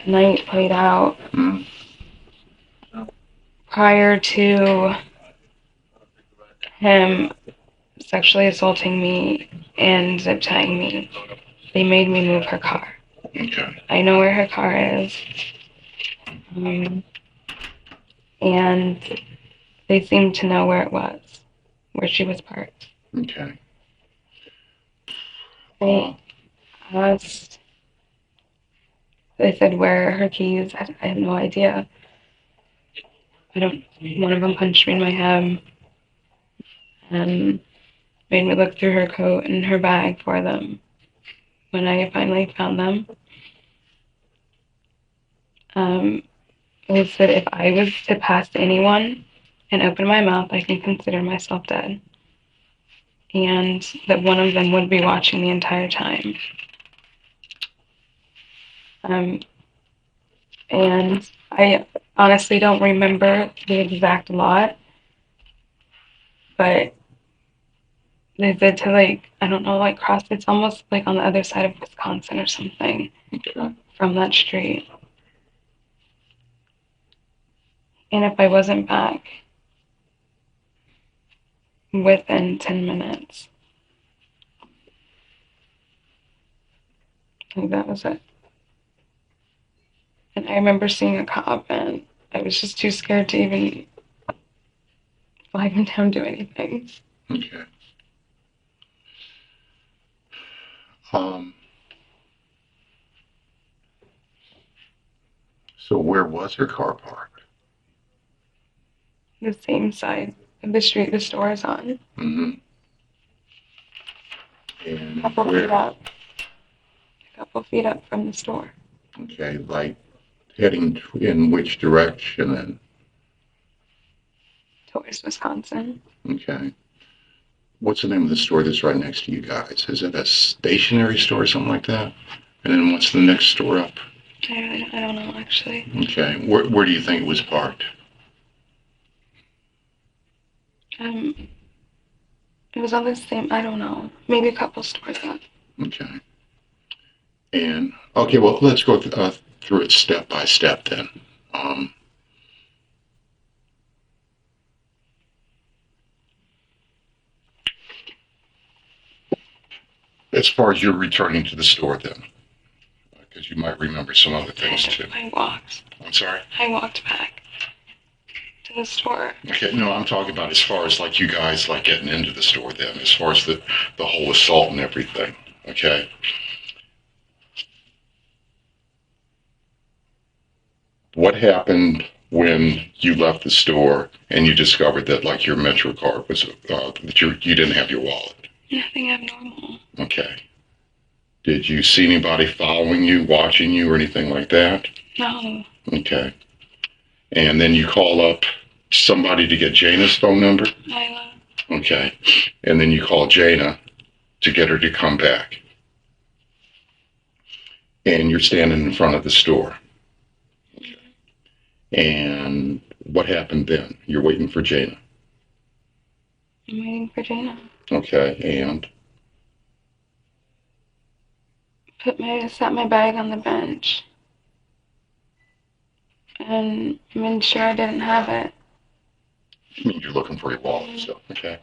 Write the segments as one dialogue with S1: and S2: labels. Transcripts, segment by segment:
S1: night played out
S2: Mm.
S1: prior to him sexually assaulting me and zip tying me. They made me move her car.
S2: Okay.
S1: I know where her car is. And they seemed to know where it was, where she was parked.
S2: Okay.
S1: They asked, they said, where are her keys? I have no idea. One of them punched me in my head and made me look through her coat and her bag for them. When I finally found them, they said if I was to pass anyone and open my mouth, I can consider myself dead. And that one of them would be watching the entire time. And I honestly don't remember the exact lot, but they said to I don't know, cross. It's almost like on the other side of Wisconsin or something from that street. And if I wasn't back within 10 minutes, that was it. And I remember seeing a cop, and I was just too scared to even flag him down, do anything.
S2: Okay. So where was her car parked?
S1: The same side of the street the store is on.
S2: Mm-hmm. And
S1: a couple feet up. A couple feet up from the store.
S2: Okay, heading in which direction then?
S1: Towards Wisconsin.
S2: Okay. What's the name of the store that's right next to you guys? Is it a stationery store or something like that? And then what's the next store up?
S1: I don't know, actually.
S2: Okay. Where do you think it was parked?
S1: It was on the same, I don't know, maybe a couple stores up.
S2: Okay. And, okay, well, let's go through it step by step then. As far as you're returning to the store then, because you might remember some other things too.
S1: I walked.
S2: I'm sorry?
S1: I walked back to the store.
S2: Okay, no, I'm talking about as far as you guys getting into the store then, as far as the whole assault and everything. Okay. What happened when you left the store and you discovered that your Metro card was that you didn't have your wallet?
S1: Nothing abnormal.
S2: Okay. Did you see anybody following you, watching you, or anything like that?
S1: No.
S2: Okay. And then you call up somebody to get Jana's phone number?
S1: Lila.
S2: Okay. And then you call Jana to get her to come back. And you're standing in front of the store. Okay. And what happened then? You're waiting for Jana.
S1: I'm waiting for Jana.
S2: Okay, and?
S1: Set my bag on the bench. And made sure I didn't have it.
S2: I mean, you're looking for your wallet, so, okay.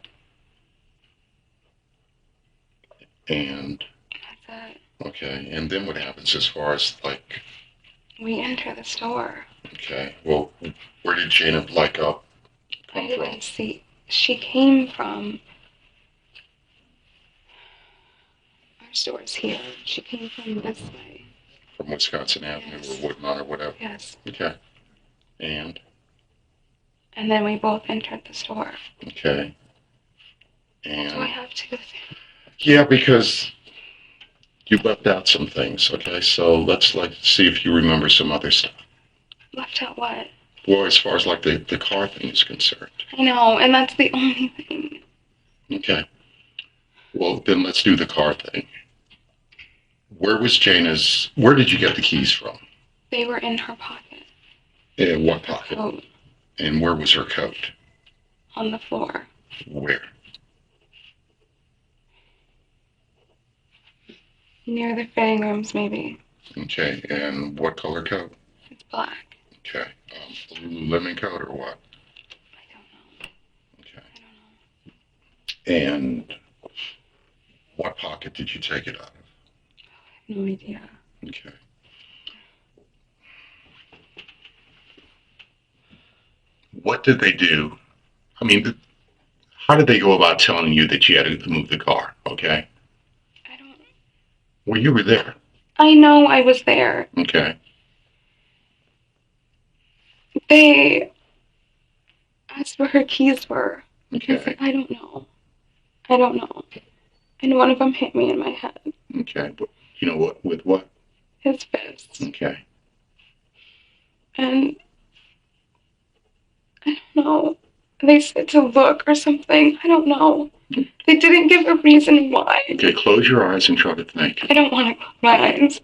S2: And?
S1: That's it.
S2: Okay, and then what happens as far as
S1: we enter the store.
S2: Okay, well, where did Jana come from?
S1: See, she came from our store's here. She came from this way.
S2: From Wisconsin Avenue or Woodmont or whatever?
S1: Yes.
S2: Okay. And?
S1: And then we both entered the store.
S2: Okay. And?
S1: Do I have to go through?
S2: Yeah, because you left out some things, okay? So let's see if you remember some other stuff.
S1: Left out what?
S2: Well, as far as the car thing is concerned.
S1: I know, and that's the only thing.
S2: Okay. Well, then let's do the car thing. Where did you get the keys from?
S1: They were in her pocket.
S2: In what pocket?
S1: Her coat.
S2: And where was her coat?
S1: On the floor.
S2: Where?
S1: Near the fitting rooms, maybe.
S2: Okay, and what color coat?
S1: It's black.
S2: Okay, a Lululemon coat or what?
S1: I don't know.
S2: Okay,
S1: I don't know.
S2: and what pocket did you take it out of?
S1: I have no idea.
S2: Okay. What did they do? I mean, how did they go about telling you that you had to move the car? Okay.
S1: I don't.
S2: Well, you were there.
S1: I know I was there.
S2: Okay.
S1: They asked where her keys were.
S2: Okay.
S1: I said, I don't know. I don't know. And one of them hit me in my head.
S2: Okay. But you know what? With what?
S1: His fist.
S2: Okay.
S1: And I don't know. They said to look or something. I don't know. They didn't give a reason why.
S2: Okay, close your eyes and try to think.
S1: I don't want to close my eyes.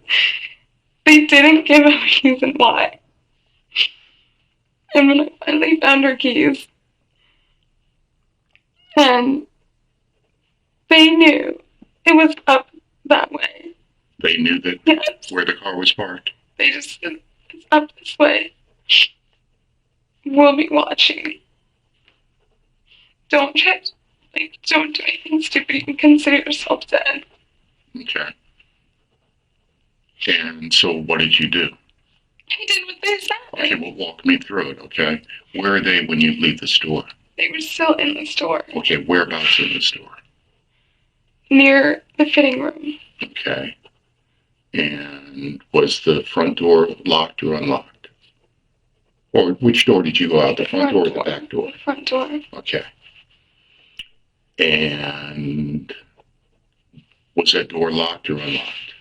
S1: They didn't give a reason why. And when I finally found her keys, and they knew it was up that way.
S2: They knew that
S1: Yes.
S2: where the car was parked.
S1: They just said, it's up this way. We'll be watching. Don't try, don't do anything stupid. You can consider yourself dead.
S2: Okay. And so what did you do?
S1: I did what they said.
S2: Okay, well, walk me through it, okay? Where are they when you leave the store?
S1: They were still in the store.
S2: Okay, whereabouts in the store?
S1: Near the fitting room.
S2: Okay. And was the front door locked or unlocked? Or which door did you go out? The front door or the back door?
S1: The front door.
S2: Okay. And was that door locked or unlocked?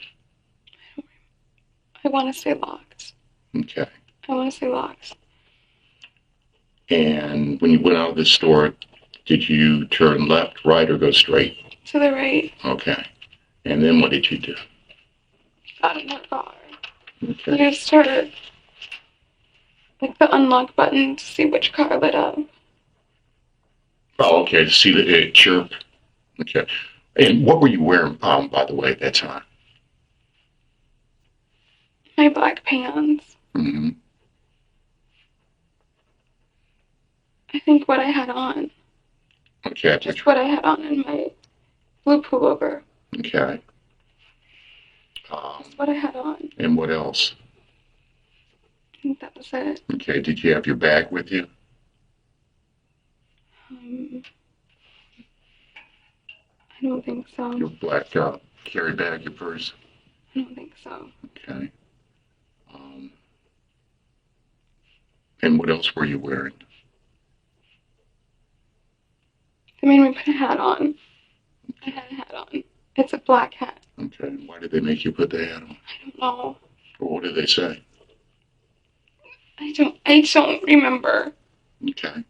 S1: I want to say locked.
S2: Okay.
S1: I want to say locked.
S2: And when you went out of the store, did you turn left, right, or go straight?
S1: To the right.
S2: Okay. And then what did you do?
S1: Got in her car.
S2: Okay.
S1: Used her, like the unlock button to see which car lit up.
S2: Oh, okay. To see the chirp. Okay. And what were you wearing, by the way, at that time?
S1: My black pants.
S2: Mm-hmm.
S1: I think what I had on.
S2: Okay.
S1: Just what I had on in my blue pullover.
S2: Okay.
S1: Just what I had on.
S2: And what else?
S1: I think that was it.
S2: Okay. Did you have your bag with you?
S1: I don't think so.
S2: Your black carry bag, your purse?
S1: I don't think so.
S2: Okay. And what else were you wearing?
S1: They made me put a hat on. I had a hat on. It's a black hat.
S2: Okay. Why did they make you put the hat on?
S1: I don't know.
S2: Or what did they say?
S1: I don't remember.
S2: Okay.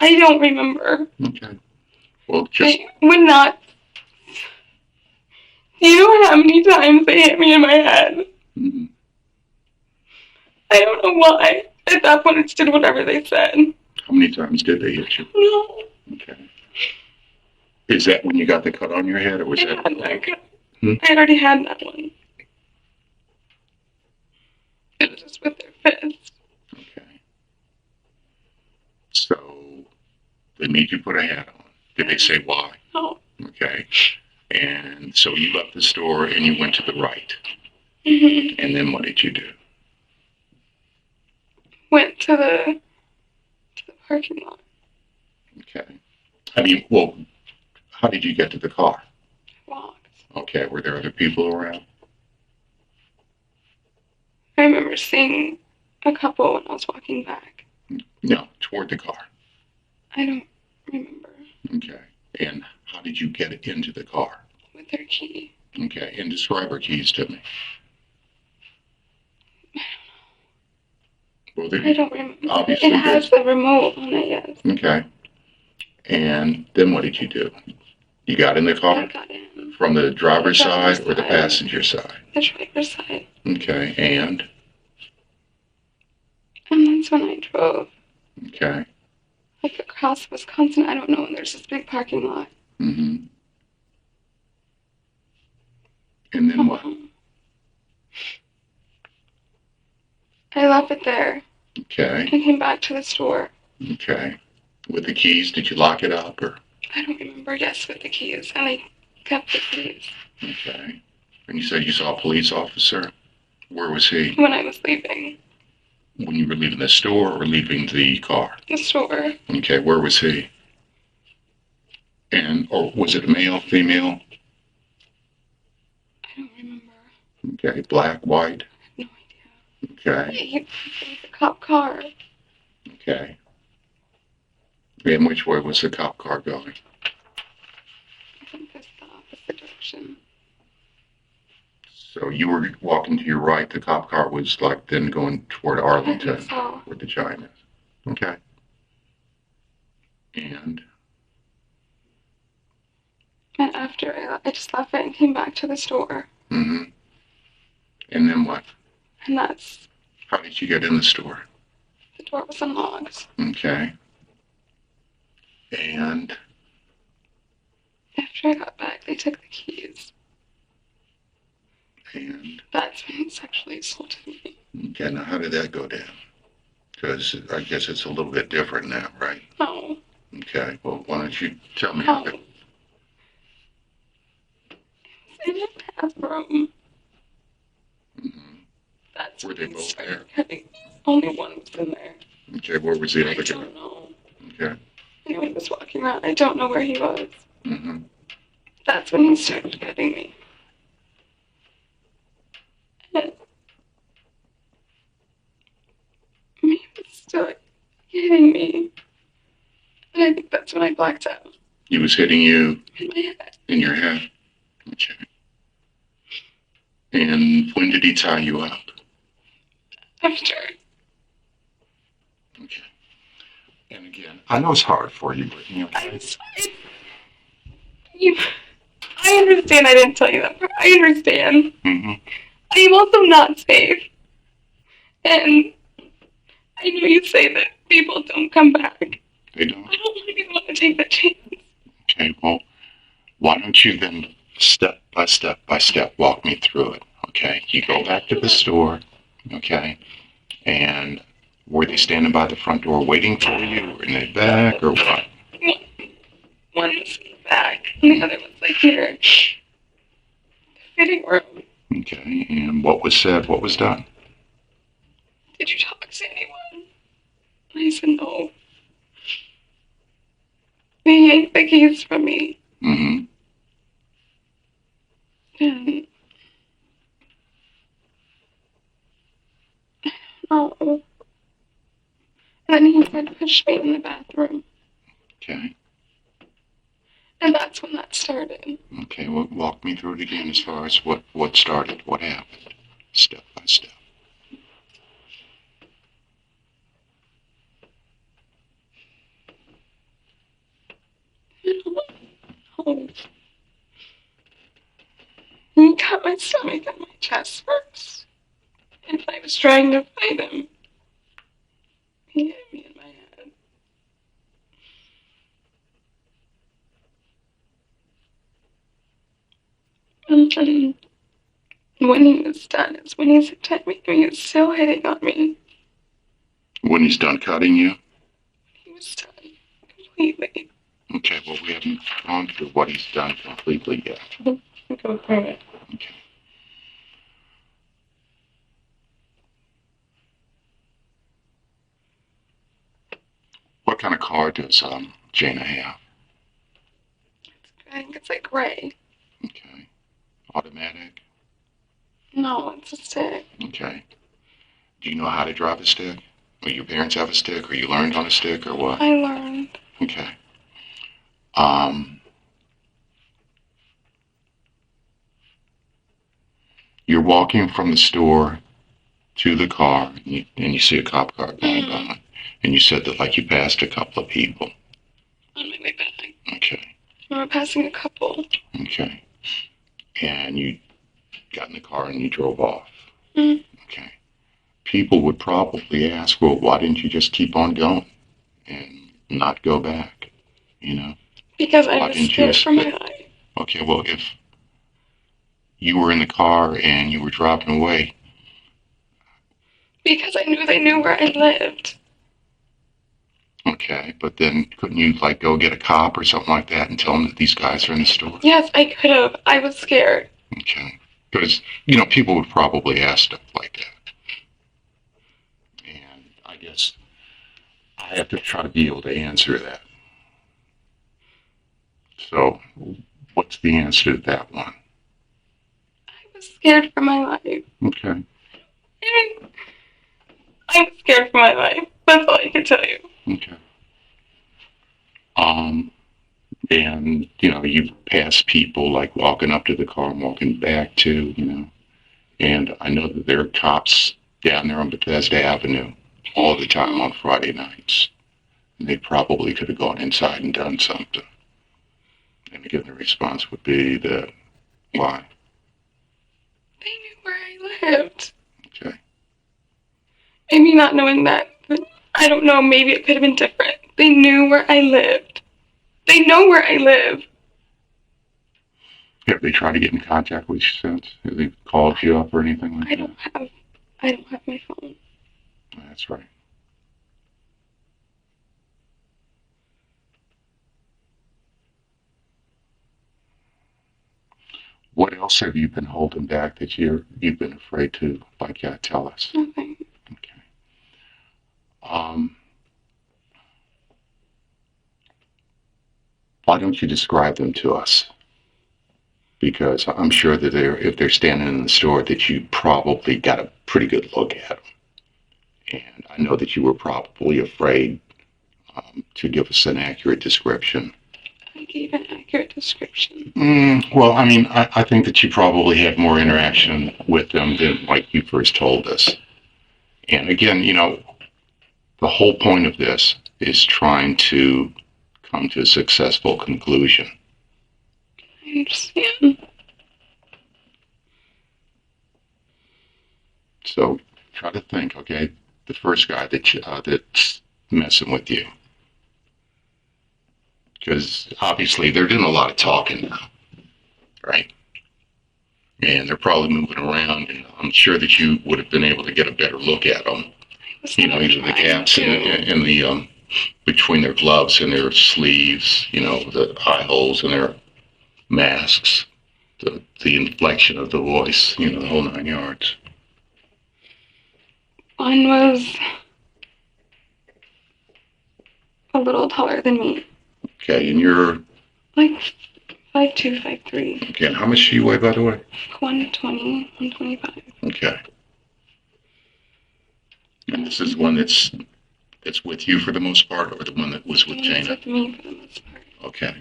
S1: I don't remember.
S2: Okay. Well, just.
S1: They would not. Do you know how many times they hit me in my head?
S2: Mm-hmm.
S1: I don't know why. At that point, I just did whatever they said.
S2: How many times did they hit you?
S1: No.
S2: Okay. Is that when you got the cut on your head, or was that?
S1: I had already had that one. It was just with their fist.
S2: Okay. So they made you put a hat on. Did they say why?
S1: No.
S2: Okay. And so you left the store and you went to the right.
S1: Mm-hmm.
S2: And then what did you do?
S1: Went to the parking lot.
S2: Okay. I mean, well, how did you get to the car?
S1: Walked.
S2: Okay. Were there other people around?
S1: I remember seeing a couple when I was walking back.
S2: No, toward the car.
S1: I don't remember.
S2: Okay. And how did you get into the car?
S1: With their key.
S2: Okay. And describe her keys to me. Well,
S1: I don't remember.
S2: Obviously,
S1: it has the remote on it, yes.
S2: Okay. And then what did you do? You got in the car?
S1: I got in.
S2: From the driver's side or the passenger side?
S1: The driver's side.
S2: Okay. And
S1: that's when I drove.
S2: Okay.
S1: Like across Wisconsin, I don't know, and there's this big parking lot.
S2: Mm-hmm. And then what?
S1: I left it there
S2: Okay.
S1: and came back to the store.
S2: Okay. With the keys, did you lock it up or?
S1: I don't remember. Yes, with the keys, and I kept the keys.
S2: Okay. And you said you saw a police officer. Where was he?
S1: When I was leaving
S2: When you were leaving the store or leaving the car?
S1: the store.
S2: Okay. Where was he? And or was it a male, female?
S1: I don't remember.
S2: Okay. Black, white.
S1: I have no idea.
S2: Okay.
S1: It was a cop car.
S2: Okay. And which way was the cop car going?
S1: I think that's the opposite direction.
S2: So you were walking to your right. The cop car was like then going toward
S1: I
S2: Arlington,
S1: think so.
S2: where the Jana is. Okay. And
S1: And after I just left it and came back to the store.
S2: mm-hmm. And then what?
S1: And that's,
S2: How did you get in the store?
S1: the door was unlocked.
S2: Okay. And
S1: After I got back, they took the keys.
S2: and
S1: That's when he sexually assaulted me.
S2: okay. Now how did that go down? Because I guess it's a little bit different now, right?
S1: No.
S2: Okay. Well, why don't you tell me how
S1: No.
S2: it?
S1: In the bathroom.
S2: Mm-hmm.
S1: That's
S2: Were
S1: when
S2: they
S1: he
S2: both
S1: started
S2: there?
S1: cutting. Only one was in there.
S2: Okay. Where was the
S1: I
S2: other guy?
S1: don't know.
S2: Okay.
S1: Anyway, he was walking around. I don't know where he was.
S2: Mm-hmm.
S1: That's when he started cutting me. And he was still hitting me. And I think that's when I blacked out
S2: He was hitting you
S1: in my head.
S2: in your head. Okay. And when did he tie you up?
S1: After.
S2: Okay. And again, I know it's hard for you, Brittany. Okay?
S1: I'm sorry. I understand I didn't tell you that part. I understand.
S2: Mm-hmm.
S1: I am also not safe. And I know you say that people don't come back.
S2: They don't.
S1: I don't even want to take that chance.
S2: Okay. Well, why don't you then step by step walk me through it? Okay. You go back to the store. Okay. And were they standing by the front door waiting for you, or in the back, or what?
S1: One was in the back, and the other was like here. The fitting room.
S2: Okay. And what was said? What was done?
S1: Did you talk to anyone? And I said no. They yanked the keys from me.
S2: Mm-hmm.
S1: And no. And then he tried to push me in the bathroom.
S2: Okay.
S1: And that's when that started.
S2: Okay. Well, walk me through it again as far as what started, what happened, step by step.
S1: Oh. He cut my stomach and my chest first. And I was trying to fight him. He hit me in my head. And then when he was done is when he said me he was still hitting on me.
S2: When he's done cutting you?
S1: He was done completely.
S2: Okay, well, we haven't gone through what he's done completely yet.
S1: Go through it.
S2: Okay. What kind of car does Jana have?
S1: I think it's like gray.
S2: Okay. Automatic?
S1: No, it's a stick.
S2: Okay. Do you know how to drive a stick? Or your parents have a stick, or you learned on a stick, or what?
S1: I learned.
S2: Okay. You're walking from the store to the car, and you see a cop car going by, and you said that like you passed a couple of people.
S1: On my way back.
S2: Okay.
S1: We were passing a couple.
S2: Okay. And you got in the car and you drove off.
S1: Mm.
S2: Okay. People would probably ask, well, why didn't you just keep on going and not go back? You know?
S1: Because I
S2: Why
S1: was
S2: didn't you
S1: scared for my life.
S2: Okay, well, if you were in the car and you were driving away,
S1: Because I knew they knew where I lived.
S2: Okay, but then couldn't you like go get a cop or something like that and tell them that these guys are in the store?
S1: Yes, I could have. I was scared.
S2: Okay, because you know people would probably ask stuff like that, and I guess I have to try to be able to answer that. So, what's the answer to that one?
S1: I was scared for my life.
S2: Okay.
S1: I was scared for my life. That's all I can tell you.
S2: Okay. Um, and you know, you pass people like walking up to the car and walking back too, you know. And I know that there are cops down there on Bethesda Avenue all the time on Friday nights. And they probably could have gone inside and done something. And again, the response would be that why?
S1: They knew where I lived.
S2: Okay.
S1: Maybe not knowing that, but I don't know. Maybe it could have been different. They knew where I lived. They know where I live.
S2: Have they tried to get in contact with you since? Have they called you up or anything like
S1: I
S2: that?
S1: don't have my phone.
S2: That's right. What else have you been holding back that you've been afraid to tell us?
S1: Nothing.
S2: Okay. Um, why don't you describe them to us? Because I'm sure that if they're standing in the store, that you probably got a pretty good look at them. And I know that you were probably afraid to give us an accurate description.
S1: I gave an accurate description.
S2: Well, I mean, I think that you probably had more interaction with them than like you first told us. And again, you know, the whole point of this is trying to come to a successful conclusion.
S1: I understand.
S2: So try to think, okay, the first guy that's messing with you. Because obviously they're doing a lot of talking now, right? And they're probably moving around, and I'm sure that you would have been able to get a better look at them. You know, either the gaps in the between their gloves and their sleeves, you know, the eye holes in their masks, the inflection of the voice, you know, the whole 9 yards.
S1: One was a little taller than me.
S2: Okay, and you're
S1: Like 5'2", 5'3".
S2: okay. And how much do you weigh, by the way?
S1: 120, 125.
S2: Okay. And this is one that's with you for the most part, or the one that was with Jana?
S1: It's with me for the most part.
S2: Okay.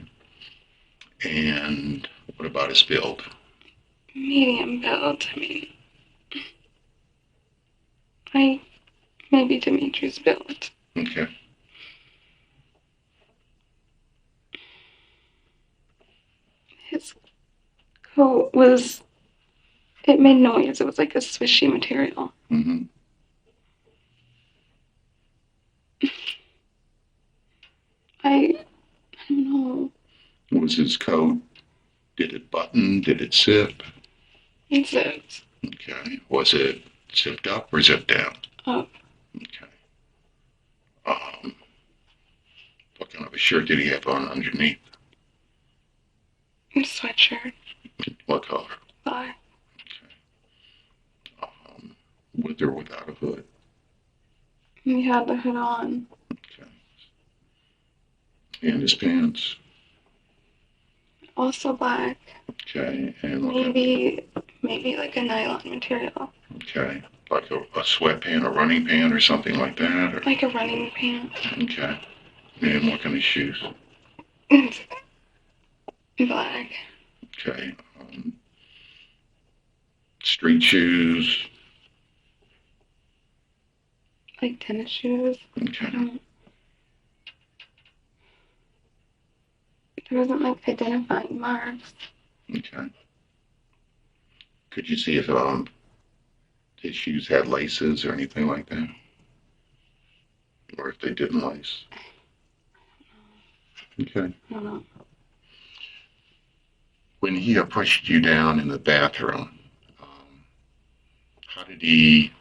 S2: And what about his build?
S1: Medium build. I mean, maybe Dimitri's build.
S2: Okay.
S1: His coat was, it made noise. It was like a swishy material.
S2: Mm-hmm.
S1: I don't know.
S2: What was his coat? Did it button? Did it zip?
S1: It zipped
S2: Okay. Was it zipped up or zipped down?
S1: up.
S2: Okay. What kind of a shirt did he have on underneath?
S1: A sweatshirt.
S2: What color?
S1: Black.
S2: With or without a hood?
S1: He had the hood on.
S2: Okay. And his pants?
S1: Also black.
S2: Okay. And
S1: Maybe like a nylon material.
S2: okay. Like a sweatpant, a running pant, or something like that? Or?
S1: Like a running pant.
S2: Okay. And what kind of shoes?
S1: Black.
S2: Okay. Street shoes?
S1: Like tennis shoes.
S2: Okay.
S1: There wasn't like identifying marks.
S2: Okay. Could you see if his shoes had laces or anything like that? Or if they didn't lace? Okay.
S1: I don't know.
S2: When he pushed you down in the bathroom, how did he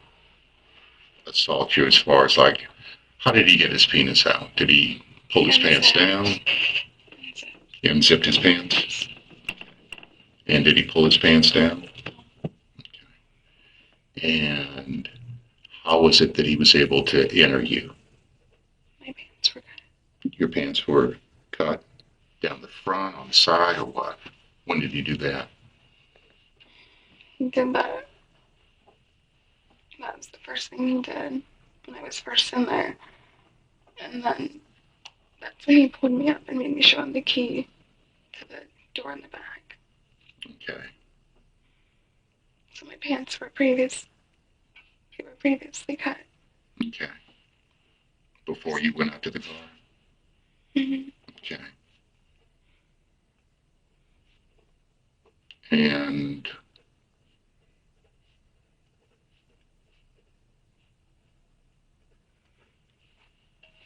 S2: assault you as far as like, how did he get his penis out? Did he pull his pants down? He unzipped his pants? And did he pull his pants down? And how was it that he was able to enter you?
S1: My pants were cut.
S2: Your pants were cut? Down the front, on the side, or what? When did you do that?
S1: He did that. That was the first thing he did when I was first in there. And then that's when he pulled me up and made me show him the key to the door in the back.
S2: Okay.
S1: So my pants were previously cut.
S2: Okay. Before you went out to the car?
S1: Mm-hmm.
S2: Okay. And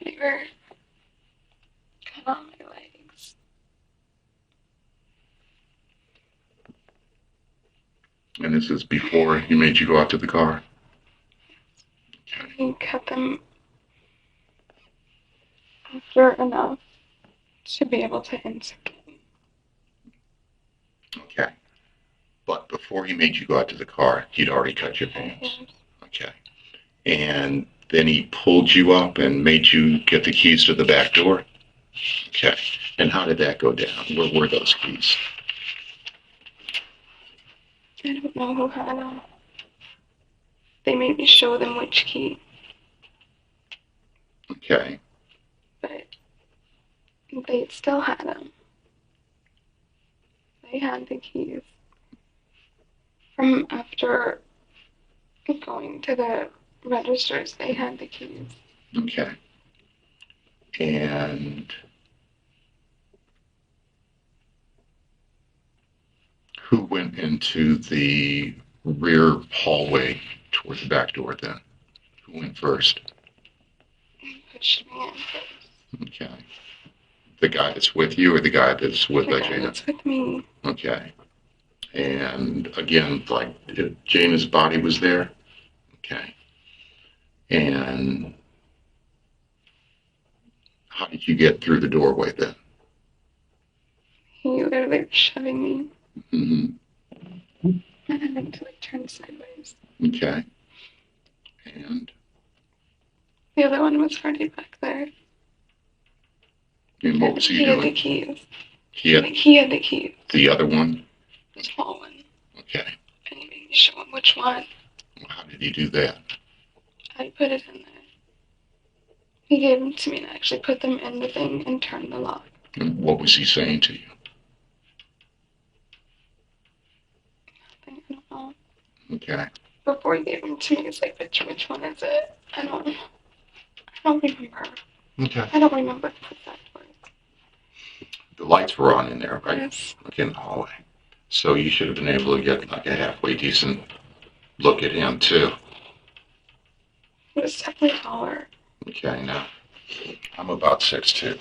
S1: they were cut on my legs.
S2: and this is before he made you go out to the car? Okay.
S1: He cut them after enough to be able to insert them.
S2: Okay. But before he made you go out to the car, he'd already cut your pants.
S1: Yes.
S2: Okay. And then he pulled you up and made you get the keys to the back door? Okay. And how did that go down? Where were those keys?
S1: I don't know who had them. They made me show them which key,
S2: Okay.
S1: but they still had them. They had the keys from after going to the registers. They had the keys.
S2: Okay. And who went into the rear hallway toward the back door then? Who went first?
S1: He pushed me in first.
S2: Okay. The guy that's with you or the guy that's with
S1: The guy
S2: Jana?
S1: that's with me.
S2: Okay. And again, like Jana's body was there? Okay. And how did you get through the doorway then?
S1: He literally was shoving me.
S2: Mm-hmm.
S1: And I had to like turn sideways.
S2: Okay. And
S1: The other one was already back there.
S2: and what was he
S1: He had the
S2: doing?
S1: keys.
S2: He had
S1: He had the keys.
S2: the other one?
S1: The small one.
S2: Okay.
S1: And he made me show him which one.
S2: How did he do that?
S1: I put it in there. He gave them to me and I actually put them in the thing and turned the lock.
S2: And what was he saying to you?
S1: I don't know.
S2: Okay.
S1: Before he gave them to me, it's like, which one is it? I don't remember.
S2: Okay.
S1: I don't remember the exact words.
S2: The lights were on in there, right?
S1: Yes.
S2: Okay, in the hallway. So you should have been able to get like a halfway decent look at him too.
S1: He was definitely taller.
S2: Okay, now I'm about 6'2".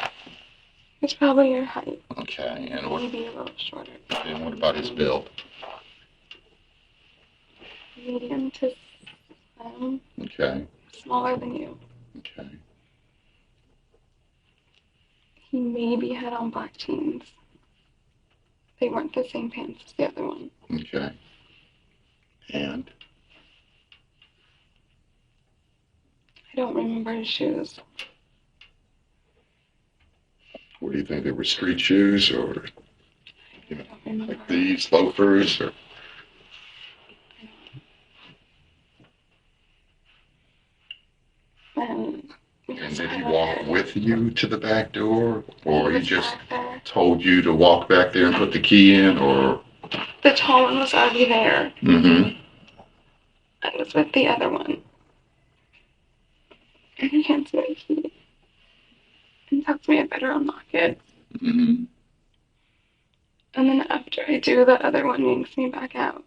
S1: He's probably your height.
S2: Okay, and
S1: Maybe a little shorter.
S2: what about his build?
S1: Medium to
S2: Okay,
S1: smaller than you.
S2: okay,
S1: He maybe had on black jeans. They weren't the same pants as the other one.
S2: okay. And
S1: I don't remember his shoes.
S2: what do you think? They were street shoes or
S1: I don't remember.
S2: like these loafers or?
S1: And
S2: did he walk with you to the back door, or he
S1: was
S2: just
S1: back there.
S2: told you to walk back there and put the key in, or?
S1: The tall one was already there.
S2: Mm-hmm.
S1: I was with the other one. And he hands me the key. And tells me I better unlock it.
S2: Mm-hmm.
S1: And then after I do, the other one yanks me back out.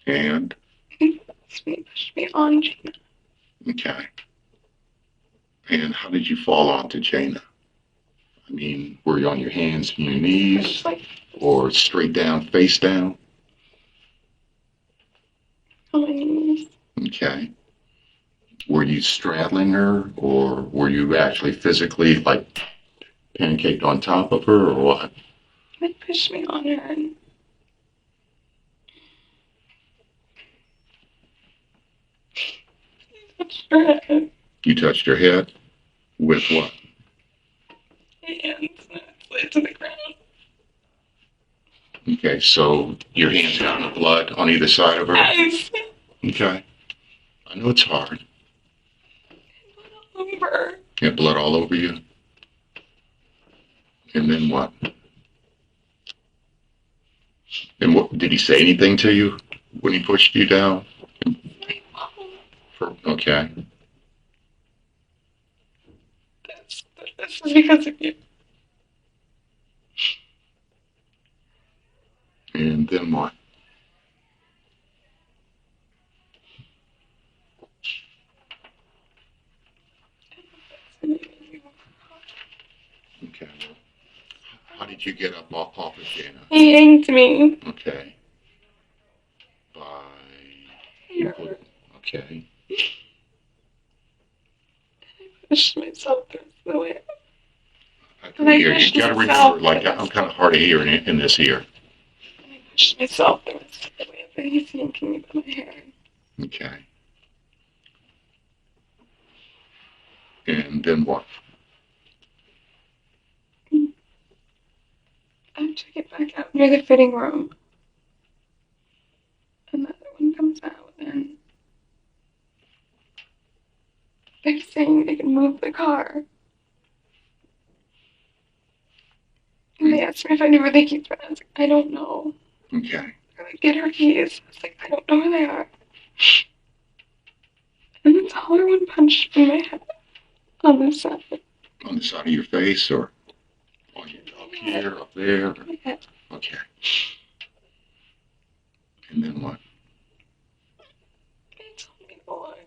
S2: And?
S1: He pushed me on Jana.
S2: Okay. And how did you fall onto Jana? I mean, were you on your hands and your knees, or straight down, face down?
S1: On my knees.
S2: Okay. Were you straddling her, or were you actually physically, like, pancaked on top of her, or what?
S1: They pushed me on her and touched her head.
S2: You touched her head? With what?
S1: Hands and it slid to the ground.
S2: Okay, so your hands got in the blood on either side of her?
S1: Yes.
S2: Okay. I know it's hard.
S1: Over.
S2: You had blood all over you? And then what? And what, did he say anything to you when he pushed you down?
S1: My mom.
S2: Okay.
S1: This is because of you.
S2: And then what? Okay. How did you get up off of Jana?
S1: He yanked me.
S2: Okay. By. Okay.
S1: Pushed myself the way.
S2: I can hear you. You gotta remember, like, I'm kind of hard of hearing in this ear.
S1: I pushed myself the rest of the way up, and he's yanking me by my hair.
S2: Okay. And then what?
S1: I took it back out near the fitting room. And the other one comes out, and they're saying they can move the car. And they asked me if I knew where the keys were. I was like, I don't know.
S2: Okay.
S1: They're like, get her keys. I was like, I don't know where they are. And the taller one punched me in my head on this side.
S2: On the side of your face, or on your, up here, up there?
S1: My head.
S2: Okay. And then what?
S1: They told me to look.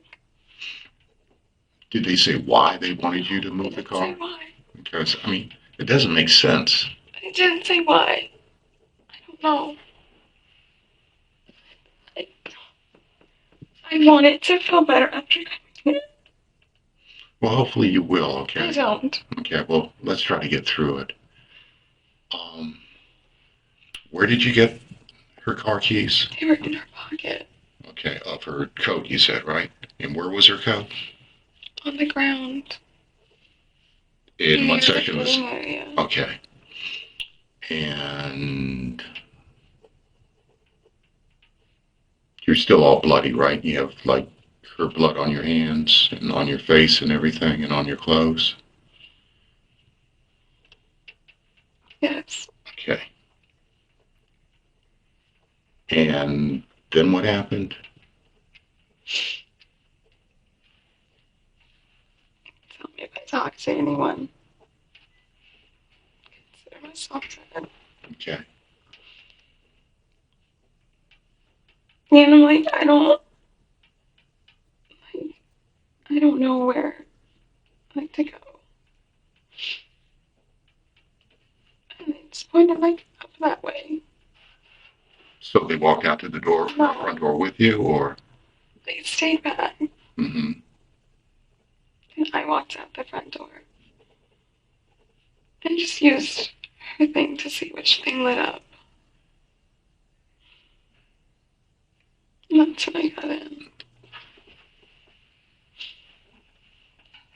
S2: Did they say why they wanted you to move the
S1: They didn't
S2: car?
S1: say why.
S2: Because, I mean, it doesn't make sense.
S1: They didn't say why. I don't know. I want it to feel better after coming here.
S2: Well, hopefully you will, okay?
S1: I don't.
S2: Okay, well, let's try to get through it. Where did you get her car keys?
S1: They were in her pocket.
S2: Okay, of her coat, you said, right? And where was her coat?
S1: On the ground.
S2: In what section was?
S1: Area.
S2: Okay. And you're still all bloody, right? You have, like, her blood on your hands and on your face and everything and on your clothes?
S1: Yes.
S2: Okay. And then what happened?
S1: Tell me if I talk to anyone. Consider myself dead.
S2: Okay.
S1: And I'm like, I don't know where to go. And they just pointed like up that way.
S2: So they walked out to the door,
S1: No.
S2: front door with you, or?
S1: They stayed back.
S2: Mm-hmm.
S1: And I walked out the front door. And just used her thing to see which thing lit up. And that's when I got in.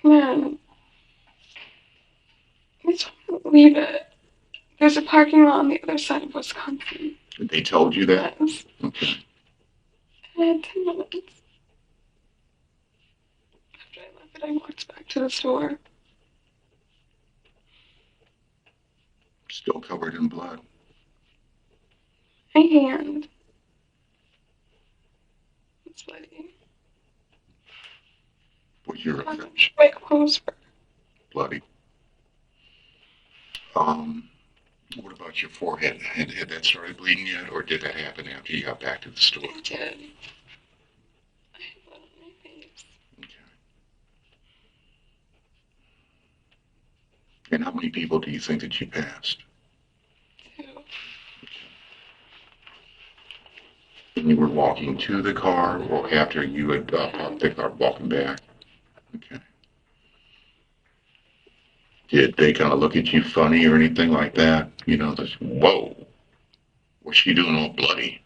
S1: Man, they told me to leave it. There's a parking lot on the other side of Wisconsin.
S2: They told you that?
S1: Yes.
S2: Okay.
S1: And I had 10 minutes. After I left it, I walked back to the store.
S2: Still covered in blood.
S1: My hand was bloody.
S2: Was your
S1: My clothes were.
S2: bloody? What about your forehead? Had that started bleeding yet, or did that happen after you got back to the store?
S1: I did. I had blood on my face.
S2: Okay. And how many people do you think that you passed?
S1: 2.
S2: When you were walking to the car or after you had parked the car walking back? Okay. Did they kind of look at you funny or anything like that? You know, just, whoa, what's she doing all bloody?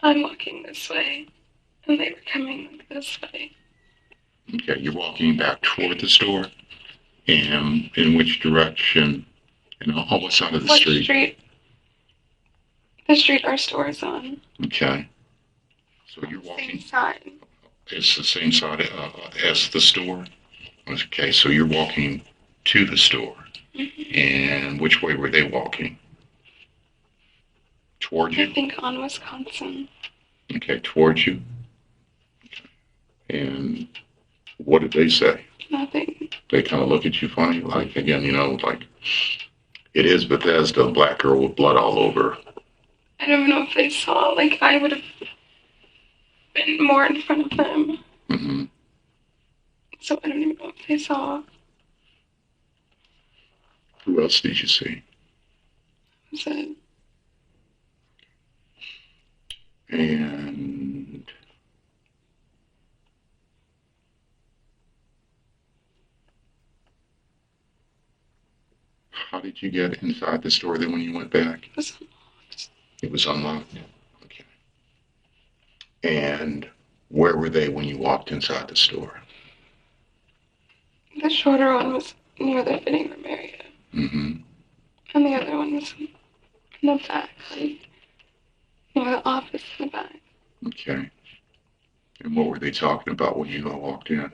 S1: I'm walking this way, and they were coming like this way.
S2: Okay, you're walking back toward the store? And in which direction? And on what side of the
S1: What
S2: street?
S1: street? The street our store is on.
S2: Okay. So you're walking.
S1: Same side.
S2: It's the same side as the store? Okay, so you're walking to the store.
S1: Mm-hmm.
S2: And which way were they walking? Toward you?
S1: I think on Wisconsin.
S2: Okay, towards you. And what did they say?
S1: Nothing.
S2: They kind of look at you funny, like, again, you know, like, it is Bethesda, black girl with blood all over.
S1: I don't know if they saw, like, I would have been more in front of them.
S2: Mm-hmm.
S1: So I don't even know if they saw.
S2: Who else did you see?
S1: Was it?
S2: And how did you get inside the store then when you went back?
S1: It was unlocked.
S2: It was unlocked? Okay. And where were they when you walked inside the store?
S1: The shorter one was near the fitting room area.
S2: Mm-hmm.
S1: And the other one was in the back, like, near the office in the back.
S2: Okay. And what were they talking about when you walked in?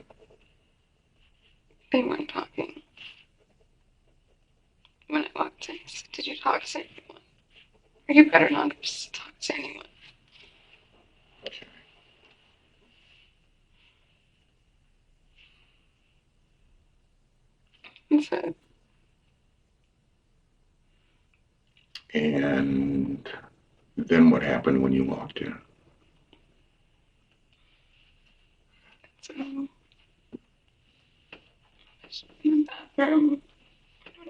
S1: They weren't talking. When I walked in, I said, "Did you talk to anyone? Or you better not just talk to anyone."
S2: Okay.
S1: And said,
S2: and then what happened when you walked in?
S1: so, in the bathroom, when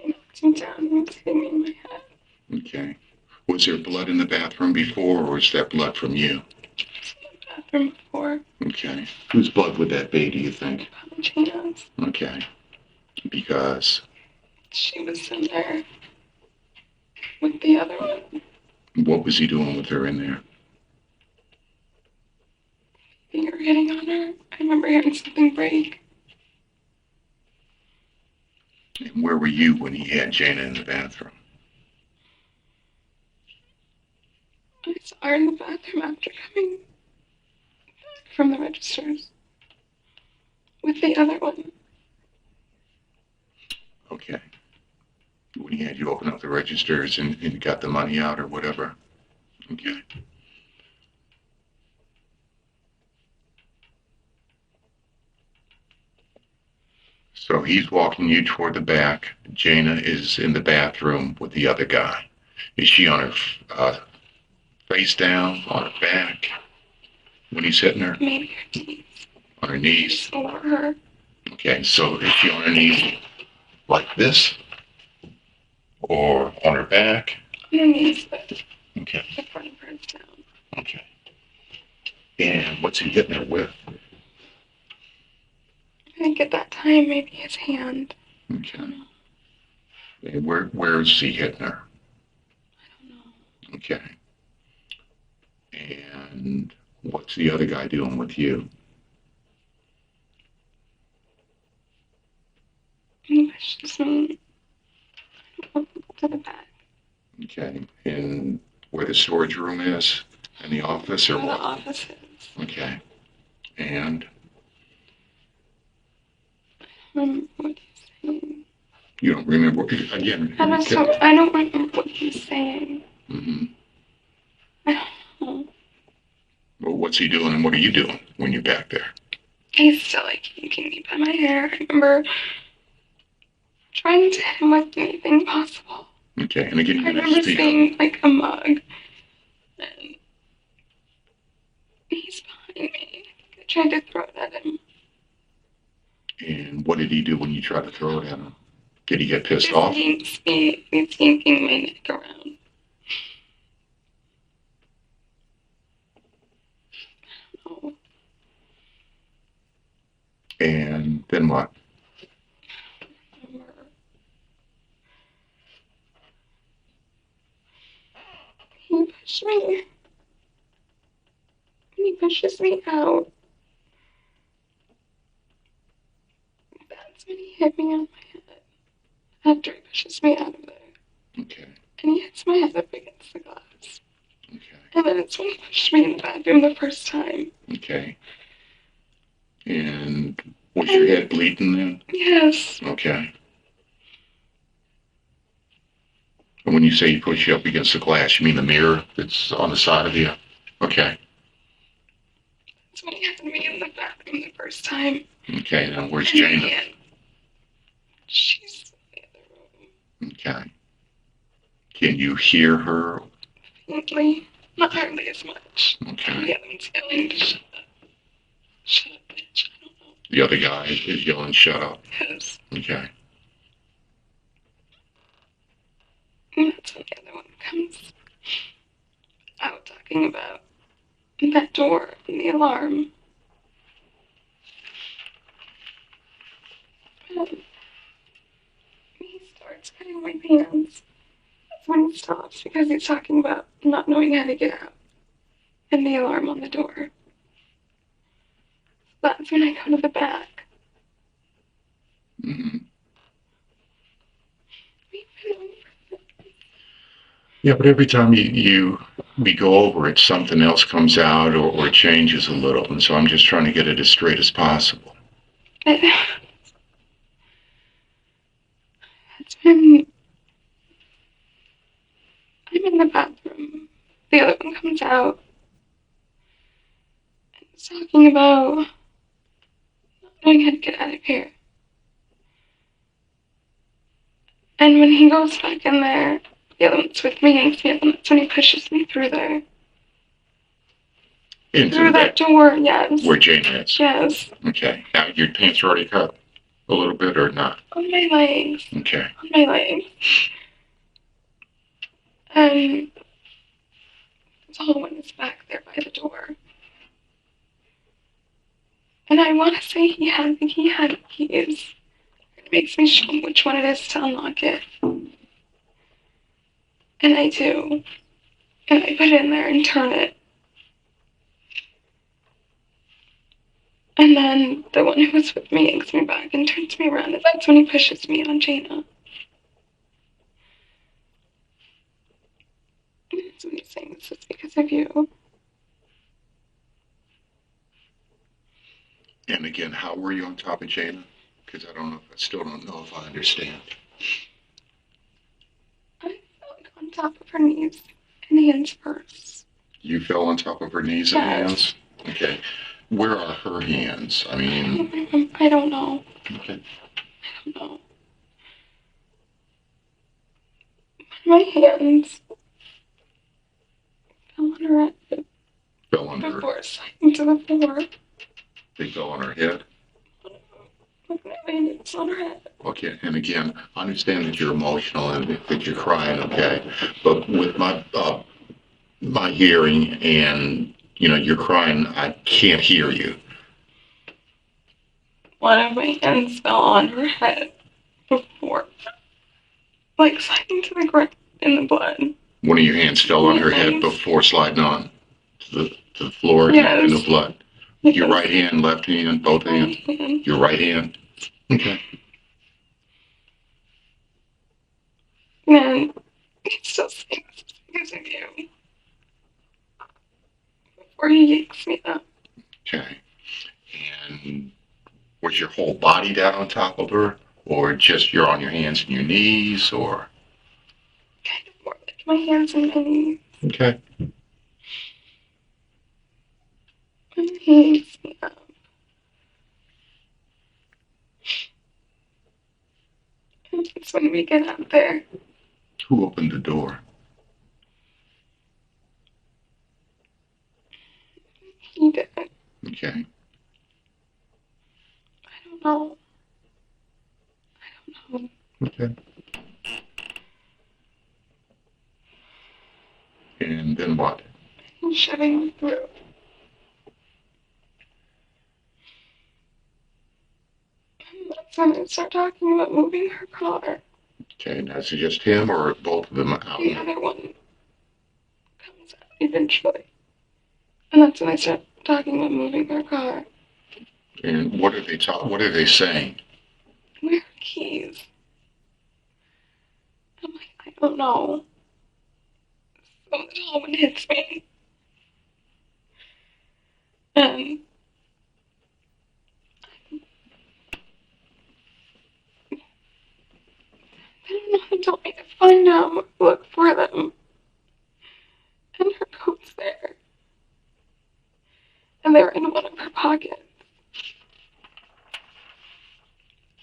S1: he knocked me down, he was hitting me in my head.
S2: Okay. Was there blood in the bathroom before, or was that blood from you?
S1: I was in the bathroom before.
S2: Okay. Whose blood would that be, do you think?
S1: Probably Jana's.
S2: Okay. Because?
S1: She was in there with the other one.
S2: What was he doing with her in there?
S1: Finger hitting on her. I remember hearing something break.
S2: And where were you when he had Jana in the bathroom?
S1: I saw her in the bathroom after coming back from the registers with the other one.
S2: Okay. When he had you open up the registers and got the money out or whatever? Okay. So he's walking you toward the back. Jana is in the bathroom with the other guy. Is she on her face down, on her back, when he's hitting her?
S1: Maybe her knees.
S2: On her knees?
S1: Just over her.
S2: Okay, so is she on her knees like this? Or on her back?
S1: On her knees, but
S2: Okay.
S1: the front of her is down.
S2: Okay. And what's he hitting her with?
S1: I think at that time, maybe his hand.
S2: Okay. And where is he hitting her?
S1: I don't know.
S2: Okay. And what's the other guy doing with you?
S1: He pushes me to the back.
S2: Okay. And where the storage room is? In the office or
S1: Where
S2: what?
S1: the office is.
S2: Okay. And
S1: What he's saying.
S2: you don't remember, again.
S1: I don't remember what he's saying.
S2: Mm-hmm.
S1: I don't know.
S2: Well, what's he doing and what are you doing when you're back there?
S1: He's still like yanking me by my hair. I remember trying to hit him with anything possible.
S2: Okay, and again,
S1: I
S2: you're going to
S1: remember
S2: speak
S1: seeing like a mug, and he's behind me. I tried to throw it at him.
S2: And what did he do when you tried to throw it at him? Did he get pissed off?
S1: He's yanking my neck around. No.
S2: And then what?
S1: He pushed me. And he pushes me out. That's when he hit me on my head. After he pushes me out of there.
S2: Okay.
S1: And he hits my head up against the glass.
S2: Okay.
S1: And then it's when he pushed me in the bathroom the first time.
S2: Okay. And was your head bleeding then?
S1: Yes.
S2: Okay. And when you say he pushed you up against the glass, you mean the mirror that's on the side of you? Okay.
S1: That's when he had me in the bathroom the first time.
S2: Okay, now where's Jana?
S1: She's in the other room.
S2: Okay. Can you hear her?
S1: Faintly. Not hardly as much.
S2: Okay.
S1: The other one's yelling to shut up. Shut up, bitch. I don't know.
S2: The other guy is yelling, shut up.
S1: Yes.
S2: Okay.
S1: And that's when the other one comes out talking about that door and the alarm. And he starts cutting my pants. That's when he stops because he's talking about not knowing how to get out and the alarm on the door. That's when I go to the back.
S2: Mm-hmm. Yeah, but every time we go over it, something else comes out or changes a little, and so I'm just trying to get it as straight as possible.
S1: That's when I'm in the bathroom. The other one comes out and is talking about not knowing how to get out of here. And when he goes back in there, the other one's with me, and that's when he pushes me through there.
S2: Into
S1: through that door, yes.
S2: Where Jana is?
S1: Yes.
S2: Okay. Now, your pants are already cut a little bit or not?
S1: On my legs.
S2: Okay.
S1: On my legs. And the tall one is back there by the door. And I want to say he had keys. It makes me show him which one it is to unlock it. And I do. And I put it in there and turn it. And then the one who was with me yanks me back and turns me around. And that's when he pushes me on Jana. And that's when he's saying, this is because of you.
S2: And again, how were you on top of Jana? Because I still don't know if I understand.
S1: I fell on top of her knees and hands first.
S2: You fell on top of her knees and hands? Okay. Where are her hands? I mean...
S1: I don't know.
S2: Okay.
S1: I don't know. My hands fell on her head.
S2: Fell on her...
S1: Before sliding to the floor.
S2: They fell on her head?
S1: With my hands on her head.
S2: Okay, and again, I understand that you're emotional and that you're crying, okay? But with my hearing and, you're crying, I can't hear you.
S1: One of my hands fell on her head before, like sliding to the ground in the blood.
S2: One of your hands fell on her head before sliding on to the floor
S1: yes.
S2: in the blood.
S1: Yes.
S2: Your right hand, left hand, both hands?
S1: Hand.
S2: Your right hand? Okay.
S1: And he's still saying this is because of you. Before he yanks me up.
S2: Okay. And was your whole body down on top of her? Or just you're on your hands and your knees, or?
S1: Kind of more like my hands and my knees.
S2: Okay.
S1: And he yanks me up. And it's when we get out there.
S2: Who opened the door?
S1: He did.
S2: Okay.
S1: I don't know.
S2: Okay. And then what?
S1: He's shoving me through. when they start talking about moving her car.
S2: Okay, now is it just him or both of them out?
S1: The other one comes out eventually. And that's when they start talking about moving her car.
S2: And what are they what are they saying?
S1: Where are keys? I'm like, I don't know. So the tall one hits me. And I don't know, they told me to find them, look for them. And her coat's there. And they were in one of her pockets.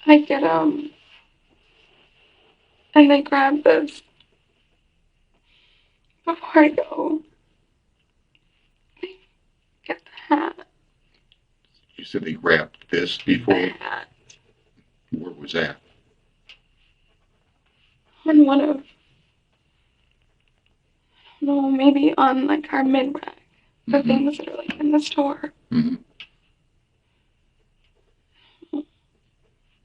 S1: I get and they grab this before I go. They get the hat.
S2: You said they grabbed this before?
S1: The hat.
S2: Where was that?
S1: On one of, no, maybe on like our mid rack. The things that are like in the store.
S2: Mm-hmm.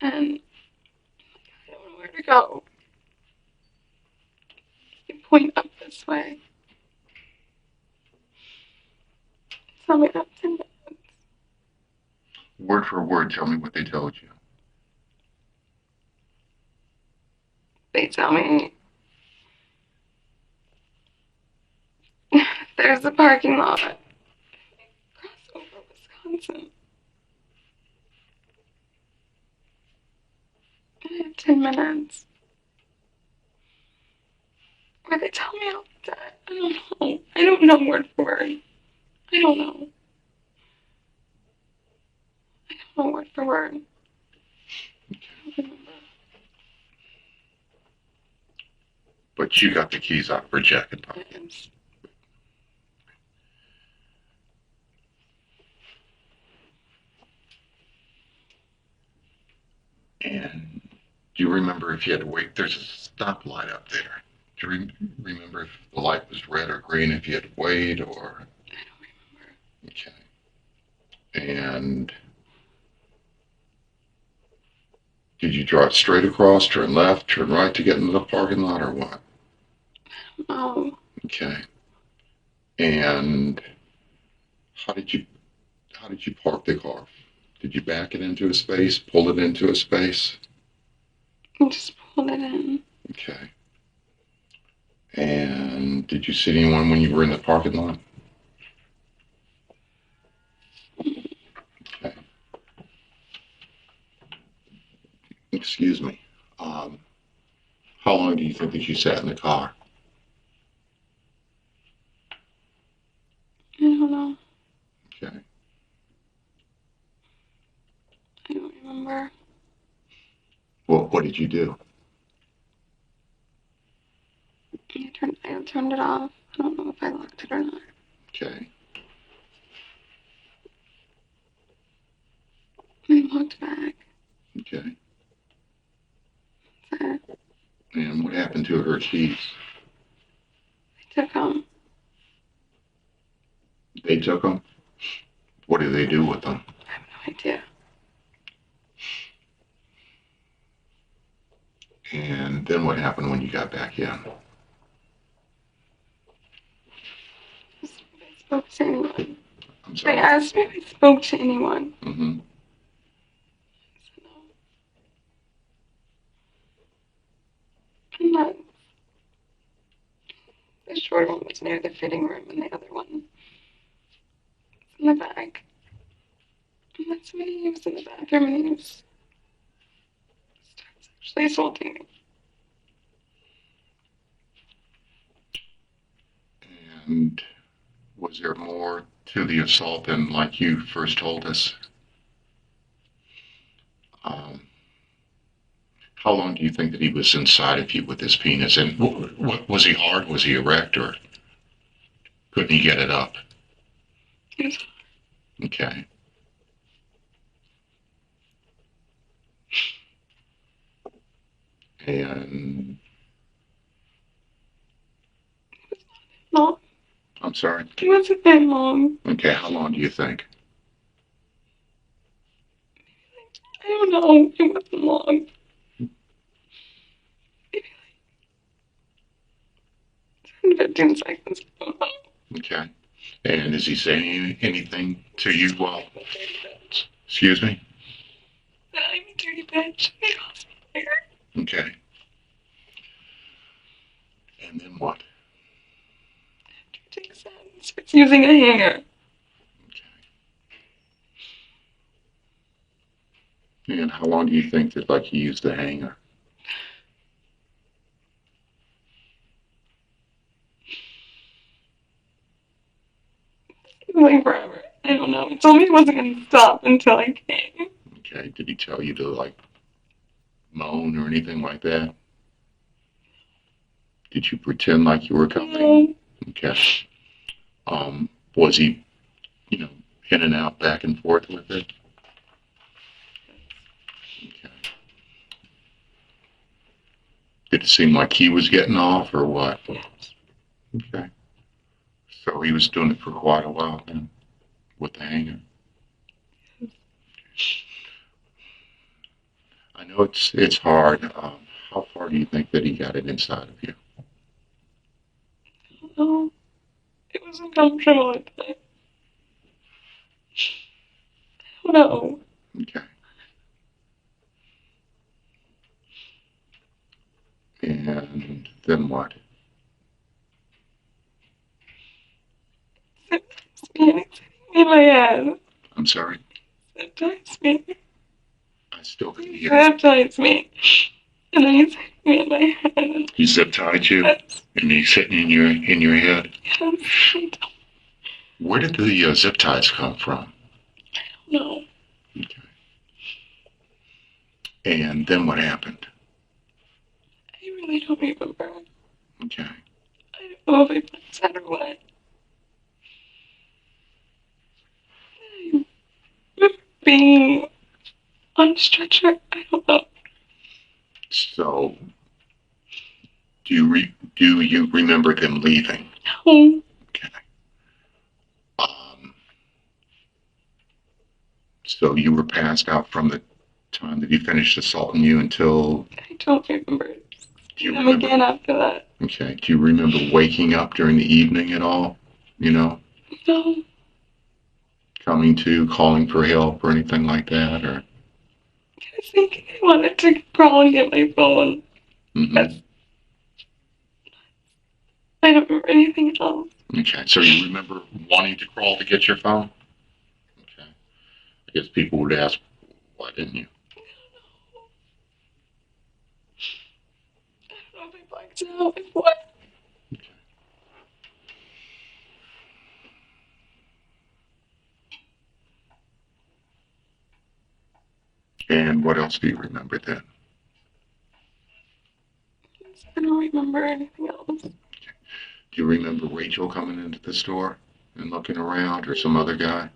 S1: And I don't know where to go. You point up this way. Tell me up 10 minutes.
S2: Word for word, tell me what they told you.
S1: They tell me there's a parking lot. Cross over Wisconsin. I have 10 minutes. Or they tell me I'll die. I don't know. I don't know word for word. I don't know. I don't know word for word. I don't remember.
S2: But you got the keys out of her jacket pocket.
S1: Yes.
S2: And do you remember if you had to wait? There's a stoplight up there. Do you remember if the light was red or green, if you had to wait or?
S1: I don't remember.
S2: Okay. And did you drive straight across, turn left, turn right to get into the parking lot or what?
S1: Oh.
S2: Okay. And how did you park the car? Did you back it into a space, pull it into a space?
S1: I just pulled it in.
S2: Okay. And did you see anyone when you were in the parking lot? Okay. Excuse me. How long do you think that you sat in the car?
S1: I don't know.
S2: Okay.
S1: I don't remember.
S2: Well, what did you do?
S1: I turned it off. I don't know if I locked it or not.
S2: Okay.
S1: I walked back.
S2: Okay.
S1: Said,
S2: And what happened to her keys?
S1: I took them.
S2: They took them? What did they do with them?
S1: I have no idea.
S2: And then what happened when you got back in?
S1: I spoke to anyone.
S2: I'm
S1: They
S2: sorry.
S1: asked me if I spoke to anyone.
S2: Mm-hmm.
S1: I said no. And then the short one was near the fitting room, and the other one was in the back. And that's when he was in the bathroom, and he was actually assaulting me.
S2: And was there more to the assault than like you first told us? Um, how long do you think that he was inside of you with his penis? And was he hard? Was he erect, or couldn't he get it up?
S1: It was
S2: Okay. And
S1: long.
S2: I'm sorry.
S1: It wasn't that long.
S2: Okay, how long do you think?
S1: I don't know. It wasn't long. Maybe like 10, 15 seconds. I don't know.
S2: Okay. And is he saying anything to you while? Excuse me?
S1: That I'm a dirty bitch. He calls me a liar.
S2: Okay. And then what?
S1: After he takes that, he starts using a hanger.
S2: Okay. And how long do you think that like he used the hanger?
S1: It was like forever. I don't know. He told me he wasn't going to stop until I came.
S2: Okay. Did he tell you to like moan or anything like that? Did you pretend like you were coming?
S1: No.
S2: Okay. Was he, in and out, back and forth with it? Okay. Did it seem like he was getting off or what?
S1: Yes.
S2: Okay. So he was doing it for quite a while then, with the hanger. I know it's hard. How far do you think that he got it inside of you?
S1: No. It was uncomfortable at the time. No.
S2: Okay. And then what?
S1: It's hitting me in my head.
S2: I'm sorry.
S1: Zip ties me.
S2: I still can hear.
S1: Zip ties me. And then he's hitting me in my head.
S2: He zip tied you,
S1: Yes.
S2: and he's sitting in your head.
S1: Yes.
S2: Where did the zip ties come from?
S1: No.
S2: Okay. And then what happened?
S1: I really don't remember.
S2: Okay.
S1: I don't know if I passed out or what. I remember being on a stretcher. I don't know.
S2: So do you remember them leaving?
S1: No.
S2: Okay. So you were passed out from the time that he finished assaulting you until.
S1: I don't remember.
S2: Do you
S1: Him
S2: remember?
S1: again after that.
S2: Okay. Do you remember waking up during the evening at all?
S1: No.
S2: Coming to, calling for help or anything like that, or?
S1: I think I wanted to crawl and get my phone.
S2: Mm-hmm.
S1: Yes. I don't remember anything else.
S2: Okay. So you remember wanting to crawl to get your phone? Okay. I guess people would ask, why didn't you?
S1: I don't know if I blacked out. If what?
S2: Okay. And what else do you remember then?
S1: I don't remember anything else.
S2: Do you remember Rachel coming into the store and looking around, or some other guy?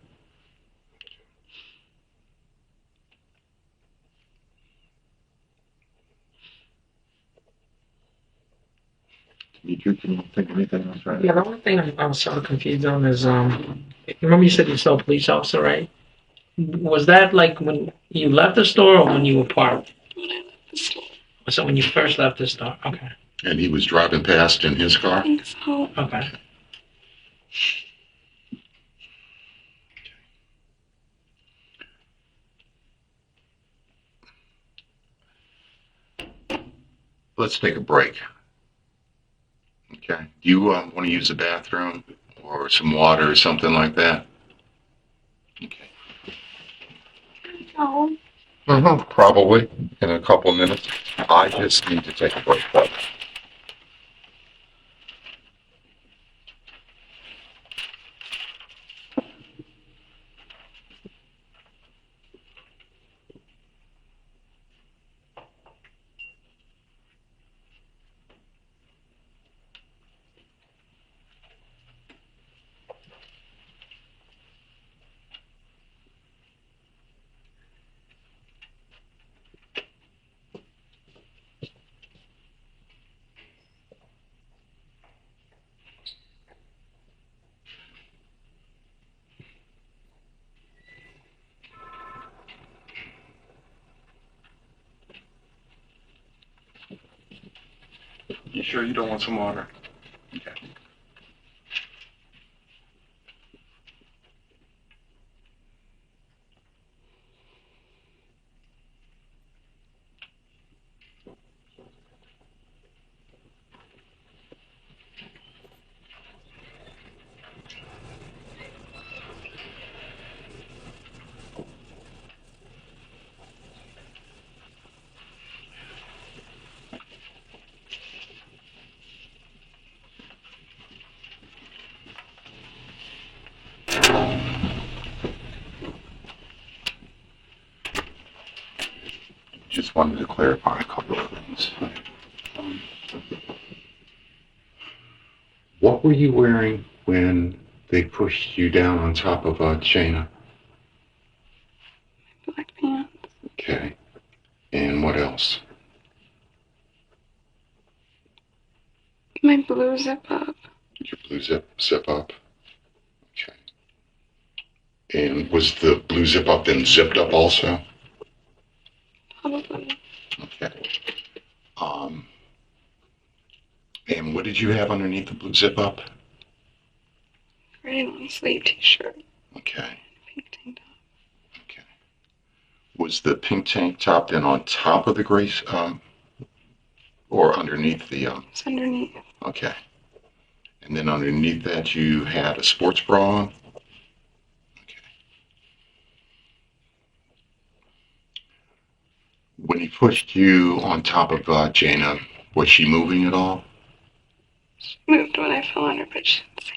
S2: You can think of anything else, right?
S3: Yeah, the only thing I'm sort of confused on is, remember you said you saw a police officer, right? Was that like when you left the store or when you were parked?
S1: When I left the store.
S3: So when you first left the store, okay,
S2: And he was driving past in his
S1: I
S2: car?
S1: think so.
S3: okay.
S2: Let's take a break. Okay. Do you want to use the bathroom or some water or something like that? Okay.
S1: No.
S2: Probably in a couple of minutes. I just need to take a break though. You sure you don't want some water? Okay. Just wanted to clarify a couple of things. What were you wearing when they pushed you down on top of Jana?
S1: Black pants.
S2: Okay. And what else?
S1: My blue zip up.
S2: Your blue zip up. Okay. And was the blue zip up then zipped up also?
S1: Probably.
S2: Okay. Um. And what did you have underneath the blue zip up?
S1: Gray long sleeve t-shirt.
S2: Okay.
S1: Pink tank top.
S2: Okay. Was the pink tank top then on top of the gray, or underneath the,
S1: It's underneath.
S2: okay. And then underneath that you had a sports bra on? Okay. When he pushed you on top of Jana, was she moving at all?
S1: She moved when I fell on her, but she didn't say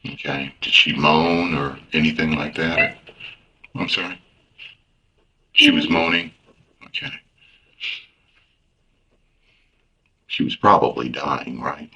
S1: anything.
S2: Okay. Did she moan or anything like that? Or, I'm sorry? She was moaning? Okay. She was probably dying, right?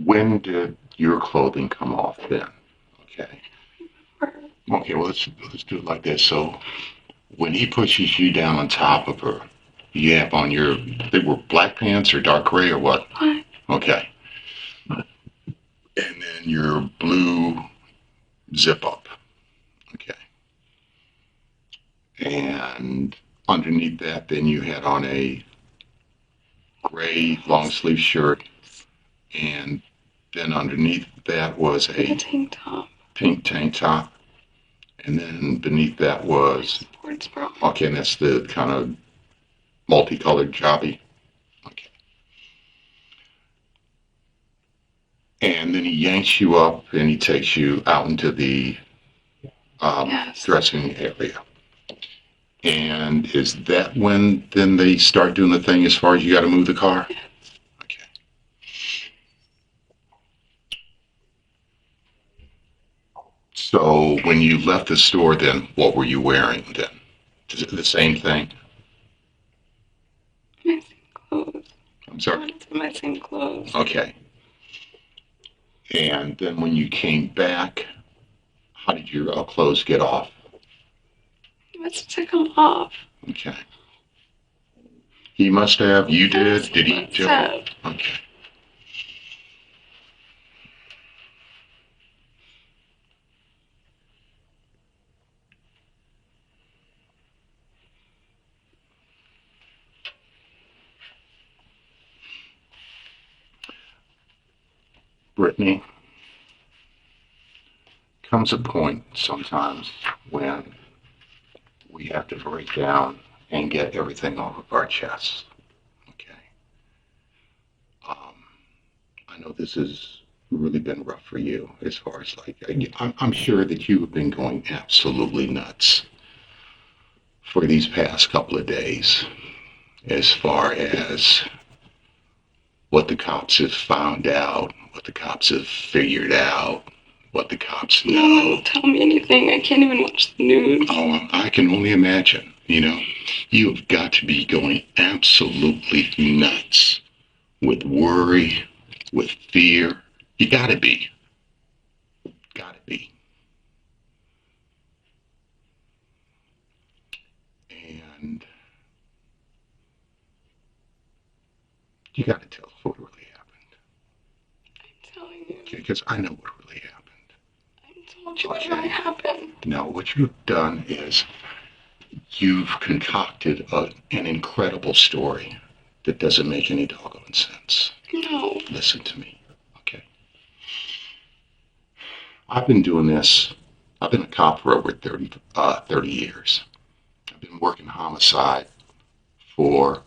S2: When did your clothing come off then? Okay. Okay, well, let's do it like this. So when he pushes you down on top of her, you have on your, they were black pants or dark gray or what?
S1: Black.
S2: Okay. And then your blue zip up. Okay. And underneath that, then you had on a gray long sleeve shirt. And then underneath that was a
S1: tank top.
S2: pink tank top. And then beneath that was
S1: sports bra.
S2: Okay, and that's the kind of multicolored jobby. Okay. And then he yanks you up and he takes you out into the
S1: Yes.
S2: dressing area. And is that when then they start doing the thing as far as you got to move the car?
S1: Yes.
S2: Okay. So when you left the store, then what were you wearing then? Is it the same thing?
S1: My same clothes.
S2: I'm sorry.
S1: My same clothes.
S2: Okay. And then when you came back, how did your clothes get off?
S1: You must have took them off.
S2: Okay. He must have. You did.
S1: Yes,
S2: Did he?
S1: must have.
S2: Okay. Brittany, comes a point sometimes when we have to break down and get everything off of our chests. Okay. I know this has really been rough for you as far as like, I'm sure that you have been going absolutely nuts for these past couple of days as far as what the cops have found out, what the cops have figured out, what the cops know.
S1: No one will tell me anything. I can't even watch the news.
S2: Oh, I can only imagine. You know, you have got to be going absolutely nuts with worry, with fear. You gotta be. Gotta be. And You got to tell us what really happened.
S1: I'm telling you.
S2: Okay, because I know what really happened.
S1: I told you what really happened.
S2: Now, what you've done is you've concocted an incredible story that doesn't make any doggone sense.
S1: No.
S2: Listen to me, okay? I've been doing this. I've been a cop for over 30 years. I've been working homicide for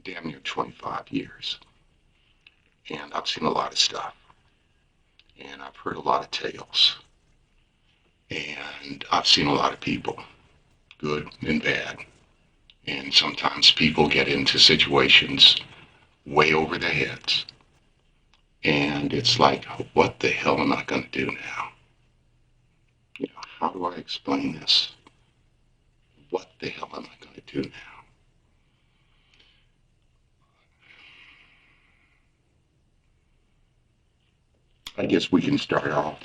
S2: damn near 25 years. And I've seen a lot of stuff. And I've heard a lot of tales. And I've seen a lot of people, good and bad. And sometimes people get into situations way over their heads. And it's like, what the hell am I going to do now? You know, how do I explain this? What the hell am I going to do now? I guess we can start off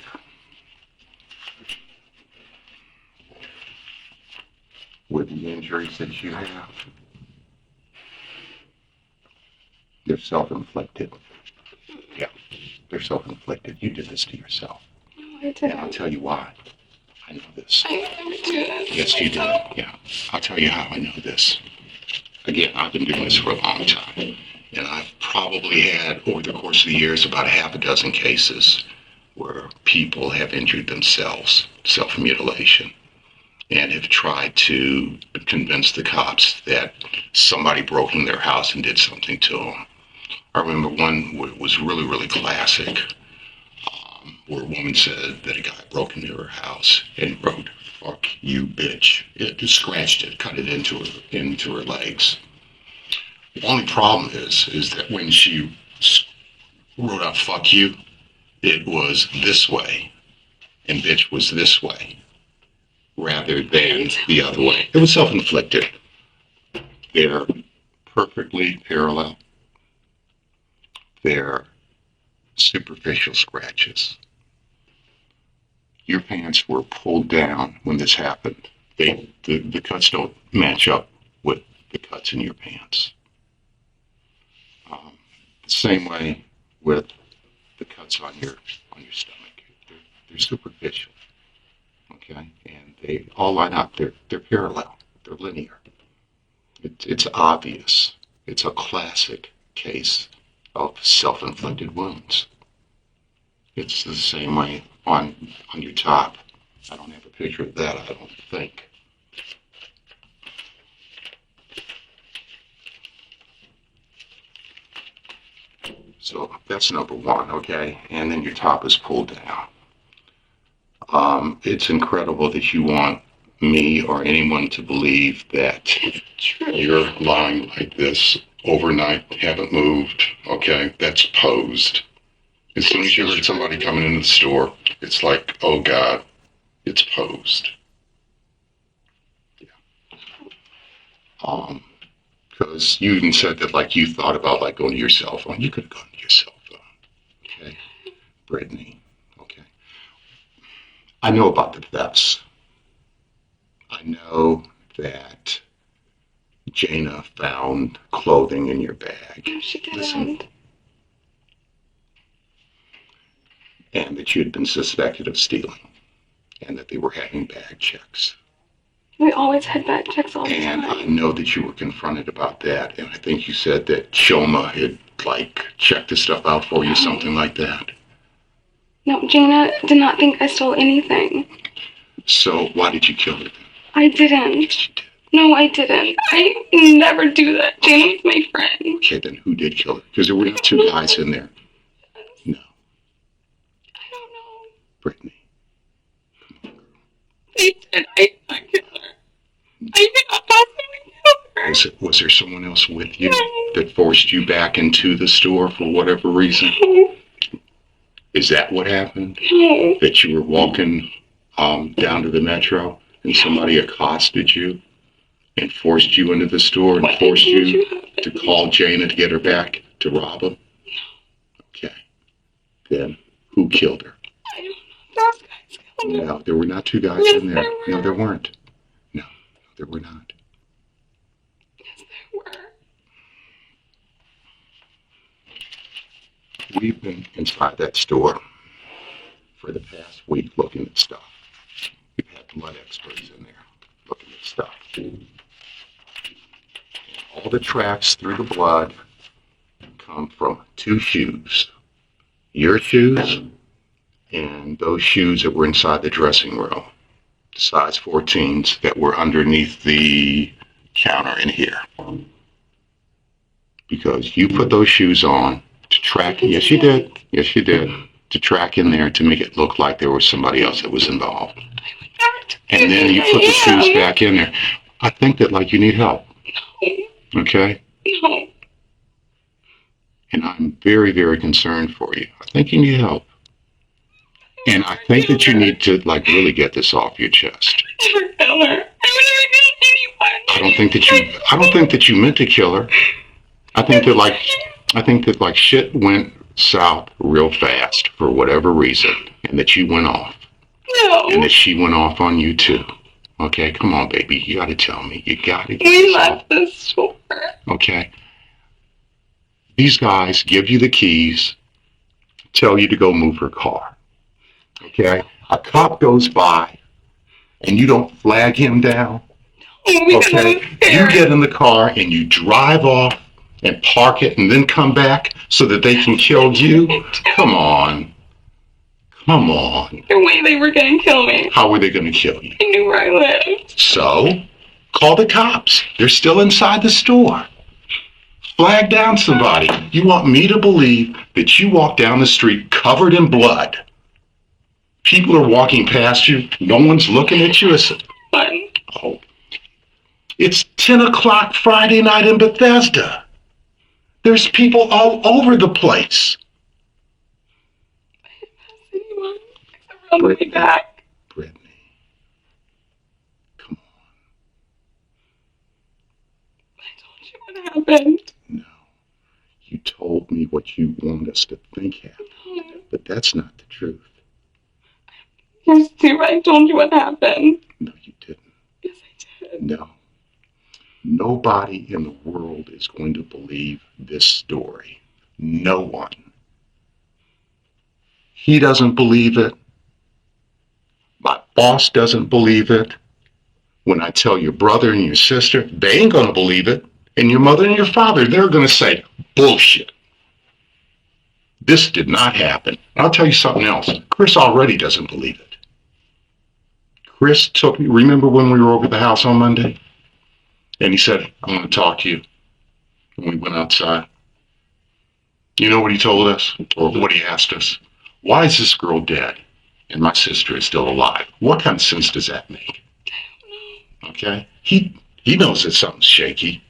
S2: with the injuries that you have. They're self-inflicted. Yeah, they're self-inflicted. You did this to yourself.
S1: No, I didn't.
S2: And I'll tell you why. I know this.
S1: I never do this.
S2: Yes, you did. Yeah, I'll tell you how I know this. Again, I've been doing this for a long time. And I've probably had, over the course of the years, about half a dozen cases where people have injured themselves, self-mutilation, and have tried to convince the cops that somebody broke in their house and did something to them. I remember one where it was really, really classic, where a woman said that a guy broke into her house and wrote, "Fuck you, bitch." It just scratched it, cut it into her legs. The only problem is that when she wrote out "fuck you," it was this way, and "bitch" was this way, rather than the other way. It was self-inflicted. They're perfectly parallel. They're superficial scratches. Your pants were pulled down when this happened. The cuts don't match up with the cuts in your pants. The same way with the cuts on your stomach. They're superficial, okay, and they all line up. They're parallel. They're linear. It's obvious. It's a classic case of self-inflicted wounds. It's the same way on your top. I don't have a picture of that, I don't think. So that's number one, okay? And then your top is pulled down. It's incredible that you want me or anyone to believe that you're lying like this overnight, haven't moved, okay? That's posed. As soon as you heard somebody coming into the store, it's like, oh God, it's posed. Yeah. Because you even said that like you thought about like going to your cell phone. You could have gone to your cell phone. Okay. Brittany. Okay. I know about the thefts. I know that Jana found clothing in your bag.
S1: No, she didn't.
S2: Listen. And that you had been suspected of stealing. And that they were having bag checks.
S1: We always had bag checks all the
S2: And
S1: time.
S2: I know that you were confronted about that. And I think you said that Shoma had like checked the stuff out for you, something like that.
S1: No, Jana did not think I stole anything.
S2: So why did you kill her then?
S1: I didn't.
S2: Yes, you did.
S1: No, I didn't. I never do that. Jana was my friend.
S2: Okay, then who did kill her? Because there were not two guys in there. No.
S1: I don't know.
S2: Brittany.
S1: They did. I did not kill her. I did not possibly kill her.
S2: Was there someone else with you that forced you back into the store for whatever reason?
S1: No.
S2: Is that what happened?
S1: No.
S2: That you were walking down to the metro and somebody accosted you and forced you into the store and forced you to call Jana to get her back to rob them? Okay. Then who killed her?
S1: I don't know. Those guys killed her.
S2: No, there were not two guys
S1: Yes,
S2: in there.
S1: there were.
S2: No, there weren't. No, there were not.
S1: Yes, there were.
S2: We've been inside that store for the past week looking at stuff. We've had blood experts in there looking at stuff. All the tracks through the blood come from 2 shoes. Your shoes and those shoes that were inside the dressing room. Size 14s that were underneath the counter in here. Because you put those shoes on to track, yes you did, to track in there to make it look like there was somebody else that was involved. And then you put the shoes back in there. I think that like you need help. Okay?
S1: No.
S2: And I'm very, very concerned for you. I think you need help. And I think that you need to like really get this off your chest.
S1: I would never kill her. I would never kill anyone.
S2: I don't think that you meant to kill her. I think that like shit went south real fast for whatever reason, and that you went off.
S1: No.
S2: And that she went off on you too. Okay, come on, baby. You gotta tell me. You gotta get
S1: We
S2: this
S1: left
S2: off.
S1: the store.
S2: Okay. These guys give you the keys, tell you to go move her car. Okay? A cop goes by and you don't flag him down. Okay? You get in the car and you drive off and park it and then come back so that they can kill you. Come on. Come on.
S1: The way they were going to kill me.
S2: How were they going to kill you?
S1: I knew where I lived.
S2: So, call the cops. They're still inside the store. Flag down somebody. You want me to believe that you walk down the street covered in blood. People are walking past you. No one's looking at you. Oh. It's 10 o'clock Friday night in Bethesda. There's people all over the place.
S1: I didn't pass anyone except on the way back.
S2: Brittany, come on.
S1: I told you what happened.
S2: No. You told me what you want us to think happened.
S1: No.
S2: But that's not the truth.
S1: Here's two. I told you what happened.
S2: No, you didn't.
S1: Yes, I did.
S2: No. Nobody in the world is going to believe this story. No one. He doesn't believe it. My boss doesn't believe it. When I tell your brother and your sister, they ain't going to believe it. And your mother and your father, they're going to say, bullshit. This did not happen. I'll tell you something else. Chris already doesn't believe it. Chris took me, remember when we were over at the house on Monday? And he said, I want to talk to you. And we went outside. You know what he told us? Or what he asked us? Why is this girl dead and my sister is still alive? What kind of sense does that make? Okay? He knows that something's shaky.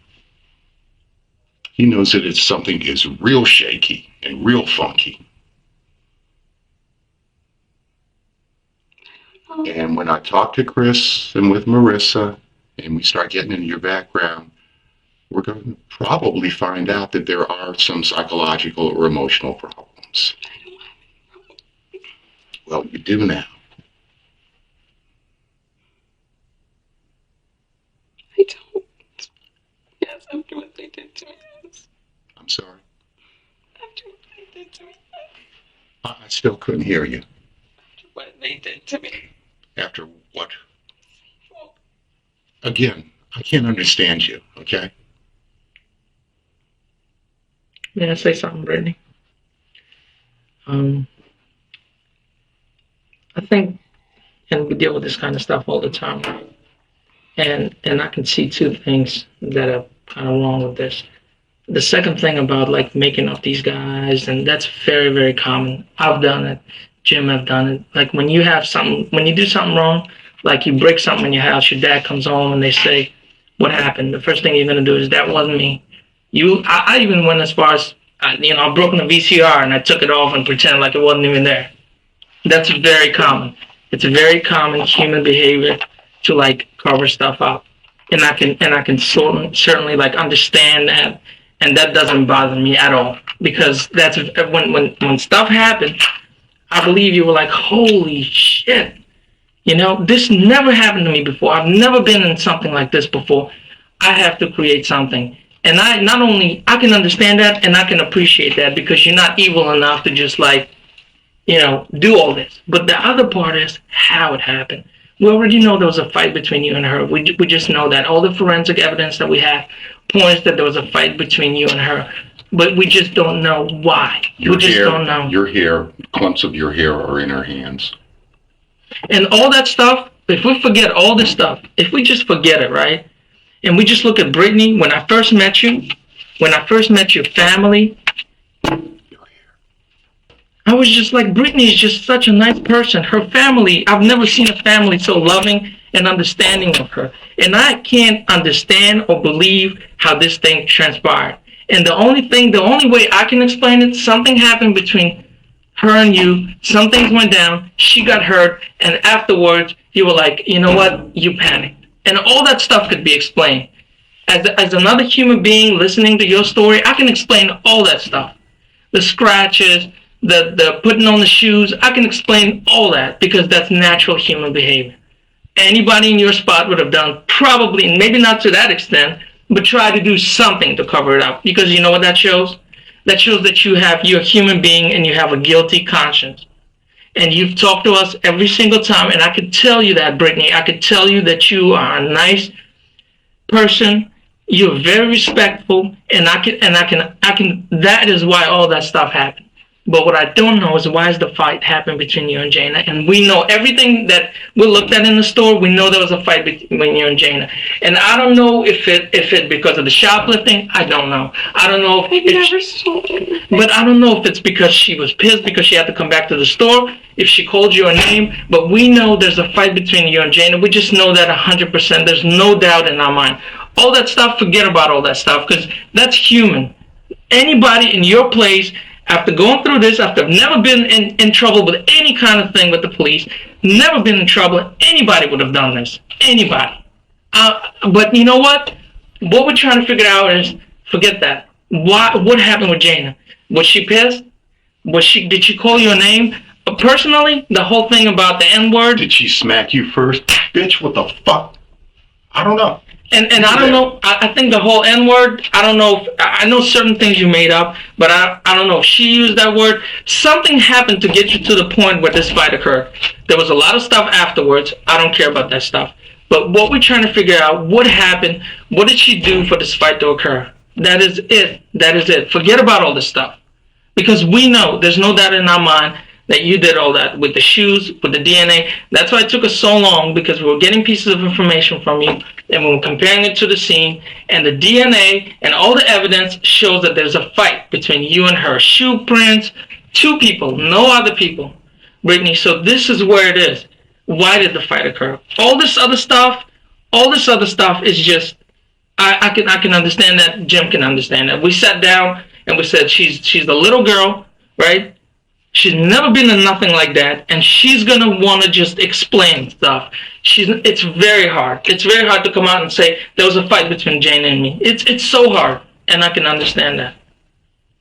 S2: He knows that it's something is real shaky and real funky. And when I talk to Chris and with Marissa, and we start getting into your background, we're going to probably find out that there are some psychological or emotional problems. Well, you do now.
S1: I don't. Yes, after what they did to me. Yes.
S2: I'm sorry.
S1: After what they did to me.
S2: I still couldn't hear you.
S1: After what they did to me.
S2: After what? Again, I can't understand you, okay?
S3: May I say something, Brittany? I think, and we deal with this kind of stuff all the time, right? And I can see 2 things that are kind of wrong with this. The second thing about like making up these guys, and that's very, very common. I've done it. Jim have done it. Like when you have something, when you do something wrong, like you break something in your house, your dad comes home and they say, what happened? The first thing you're going to do is, that wasn't me. I even went as far as, I broke in a VCR and I took it off and pretended like it wasn't even there. That's very common. It's a very common human behavior to like cover stuff up. And I can certainly like understand that. And that doesn't bother me at all, because that's when stuff happened, I believe you were like, holy shit. This never happened to me before. I've never been in something like this before. I have to create something. And I can understand that and I can appreciate that because you're not evil enough to just like, do all this. But the other part is how it happened. We already know there was a fight between you and her. We just know that. All the forensic evidence that we have points that there was a fight between you and her. But we just don't know why. We just don't know.
S2: Your hair, clumps of your hair are in her hands.
S3: And all that stuff, if we forget all this stuff, if we just forget it, right? And we just look at Brittany, when I first met you, when I first met your family, I was just like, Brittany is just such a nice person. Her family, I've never seen a family so loving and understanding of her. And I can't understand or believe how this thing transpired. And the only way I can explain it, something happened between her and you, some things went down, she got hurt, and afterwards you were like, you know what, you panicked. And all that stuff could be explained. As another human being listening to your story, I can explain all that stuff. The scratches, the putting on the shoes, I can explain all that because that's natural human behavior. Anybody in your spot would have done probably, maybe not to that extent, but try to do something to cover it up. Because you know what that shows? That shows that you're a human being and you have a guilty conscience. And you've talked to us every single time, and I could tell you that, Brittany. I could tell you that you are a nice person. You're very respectful, and I can. That is why all that stuff happened. But what I don't know is why is the fight happened between you and Jana. And we know everything that we looked at in the store. We know there was a fight between you and Jana. And I don't know if it because of the shoplifting. I don't know. I don't know but I don't know if it's because she was pissed because she had to come back to the store. If she called you a name. But we know there's a fight between you and Jana. We just know that 100%. There's no doubt in our mind. All that stuff, forget about all that stuff because that's human. Anybody in your place, after going through this, after never been in trouble with any kind of thing with the police, never been in trouble, anybody would have done this. Anybody. But you know what? What we're trying to figure out is, forget that. What happened with Jana? Was she pissed? Did she call you a name? Personally, the whole thing about the N-word.
S2: Did she smack you first? Bitch, what the fuck? I don't know.
S3: And I don't know, I think the whole N-word, I don't know, I know certain things you made up, but I don't know if she used that word. Something happened to get you to the point where this fight occurred. There was a lot of stuff afterwards. I don't care about that stuff. But what we're trying to figure out, what happened, what did she do for this fight to occur? That is it. That is it. Forget about all this stuff. Because we know, there's no doubt in our mind, that you did all that with the shoes, with the DNA. That's why it took us so long, because we were getting pieces of information from you and we were comparing it to the scene, and the DNA and all the evidence shows that there's a fight between you and her. Shoe prints, two people, no other people. Brittany, so this is where it is. Why did the fight occur? All this other stuff is just, I can understand that. Jim can understand that. We sat down and we said, she's the little girl, right? She's never been in nothing like that, and she's gonna want to just explain stuff. It's very hard. It's very hard to come out and say there was a fight between Jana and me. It's so hard, and I can understand that,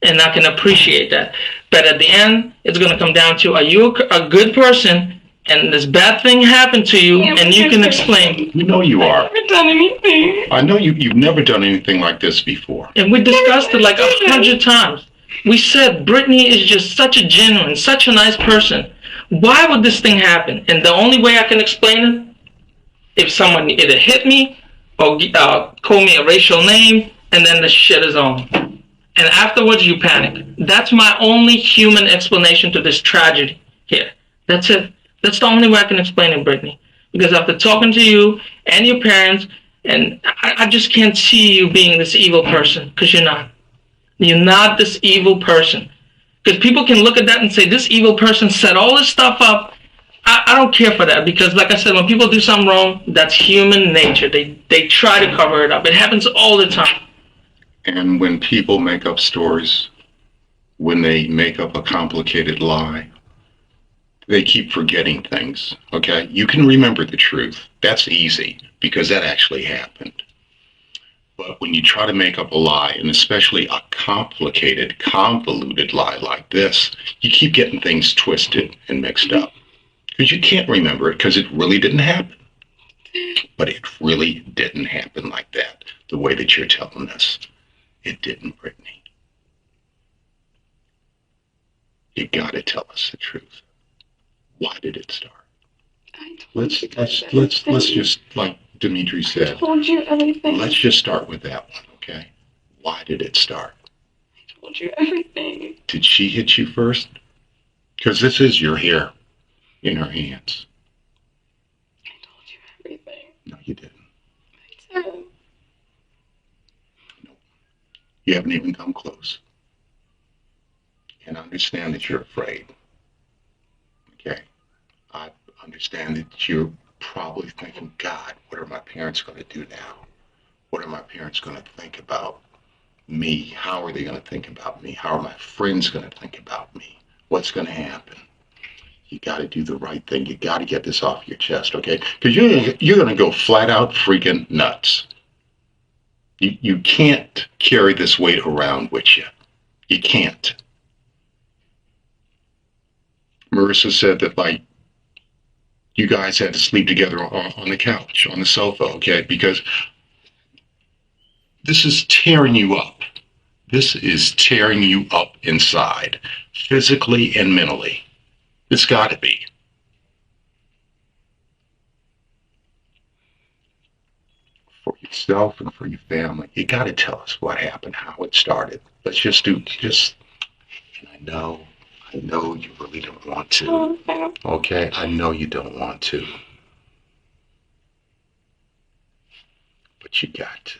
S3: and I can appreciate that. But at the end, it's gonna come down to: are you a good person? And this bad thing happened to you, and you can explain.
S2: You know you are.
S1: I've never done anything.
S2: I know you've never done anything like this before.
S3: And we discussed it like 100 times. We said Brittany is just such a genuine, such a nice person. Why would this thing happen? And the only way I can explain it, if someone either hit me or call me a racial name, and then the shit is on. And afterwards you panic. That's my only human explanation to this tragedy here. That's it. That's the only way I can explain it, Brittany. Because after talking to you and your parents, and I just can't see you being this evil person, because you're not. You're not this evil person. Because people can look at that and say, this evil person set all this stuff up. I don't care for that, because like I said, when people do something wrong, that's human nature. They try to cover it up. It happens all the time.
S2: And when people make up stories, when they make up a complicated lie, they keep forgetting things, okay? You can remember the truth. That's easy, because that actually happened. But when you try to make up a lie, and especially a complicated, convoluted lie like this, you keep getting things twisted and mixed up. Because you can't remember it, because it really didn't happen. But it really didn't happen like that, the way that you're telling us. It didn't, Brittany. You gotta tell us the truth. Why did it start?
S1: I told
S2: Let's
S1: you guys
S2: let's
S1: everything.
S2: just, like Dimitri
S1: I
S2: said,
S1: told you everything.
S2: let's just start with that one, okay? Why did it start?
S1: I told you everything.
S2: Did she hit you first? Because this is your hair in her hands.
S1: I told you everything.
S2: No, you didn't.
S1: I did.
S2: No, you haven't even come close. And I understand that you're afraid. Okay, I understand that you're probably thinking, God, what are my parents going to do now? What are my parents going to think about me? How are they going to think about me? How are my friends going to think about me? What's going to happen? You got to do the right thing. You got to get this off your chest, okay? Because you're going to go flat out freaking nuts. You can't carry this weight around with you. You can't. Marissa said that, like, you guys had to sleep together on the couch, on the sofa, okay? Because this is tearing you up. This is tearing you up inside, physically and mentally. It's got to be. For yourself and for your family, you got to tell us what happened, how it started. Let's just do, and I know you really don't want to. Okay, I know you don't want to. But you got to.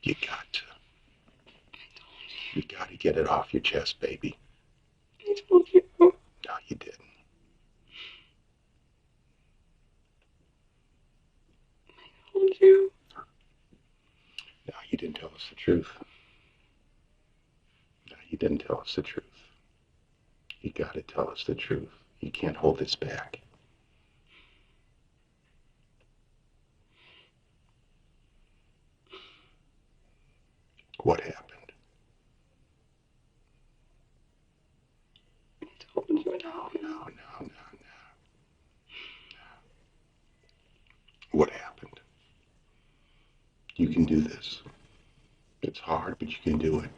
S2: You got to. You got to get it off your chest, baby.
S1: I told you.
S2: No, you didn't.
S1: I told you.
S2: No, you didn't tell us the truth. No, you didn't tell us the truth. You got to tell us the truth. You can't hold this back. What happened?
S1: I told you what
S2: No,
S1: happened.
S2: no, no, no, no. What happened? You can do this. It's hard, but you can do it.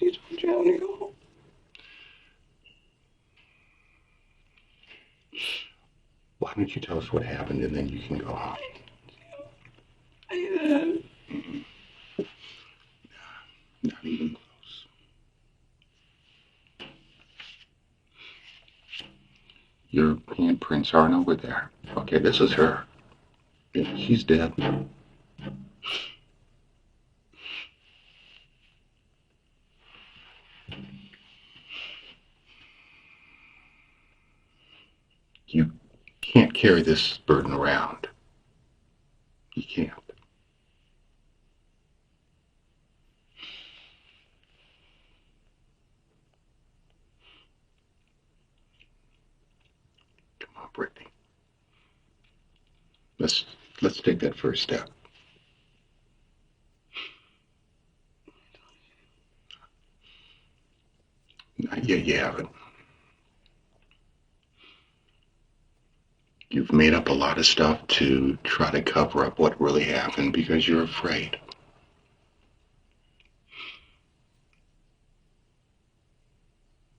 S1: You told you I want to go home.
S2: Why don't you tell us what happened and then you can go home?
S1: I did.
S2: Not even close. Your handprints aren't over there. Okay, this is her. Yeah, she's dead. You can't carry this burden around. You can't. Come on, Brittany. Let's let's take that first step. Not yet, you haven't. You've made up a lot of stuff to try to cover up what really happened because you're afraid.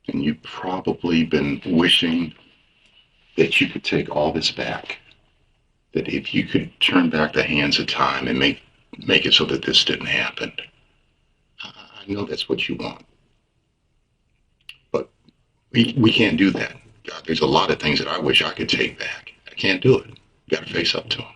S2: And you've probably been wishing that you could take all this back. That if you could turn back the hands of time and make it so that this didn't happen. I know that's what you want. But we can't do that. God, there's a lot of things that I wish I could take back. I can't do it. You got to face up to them.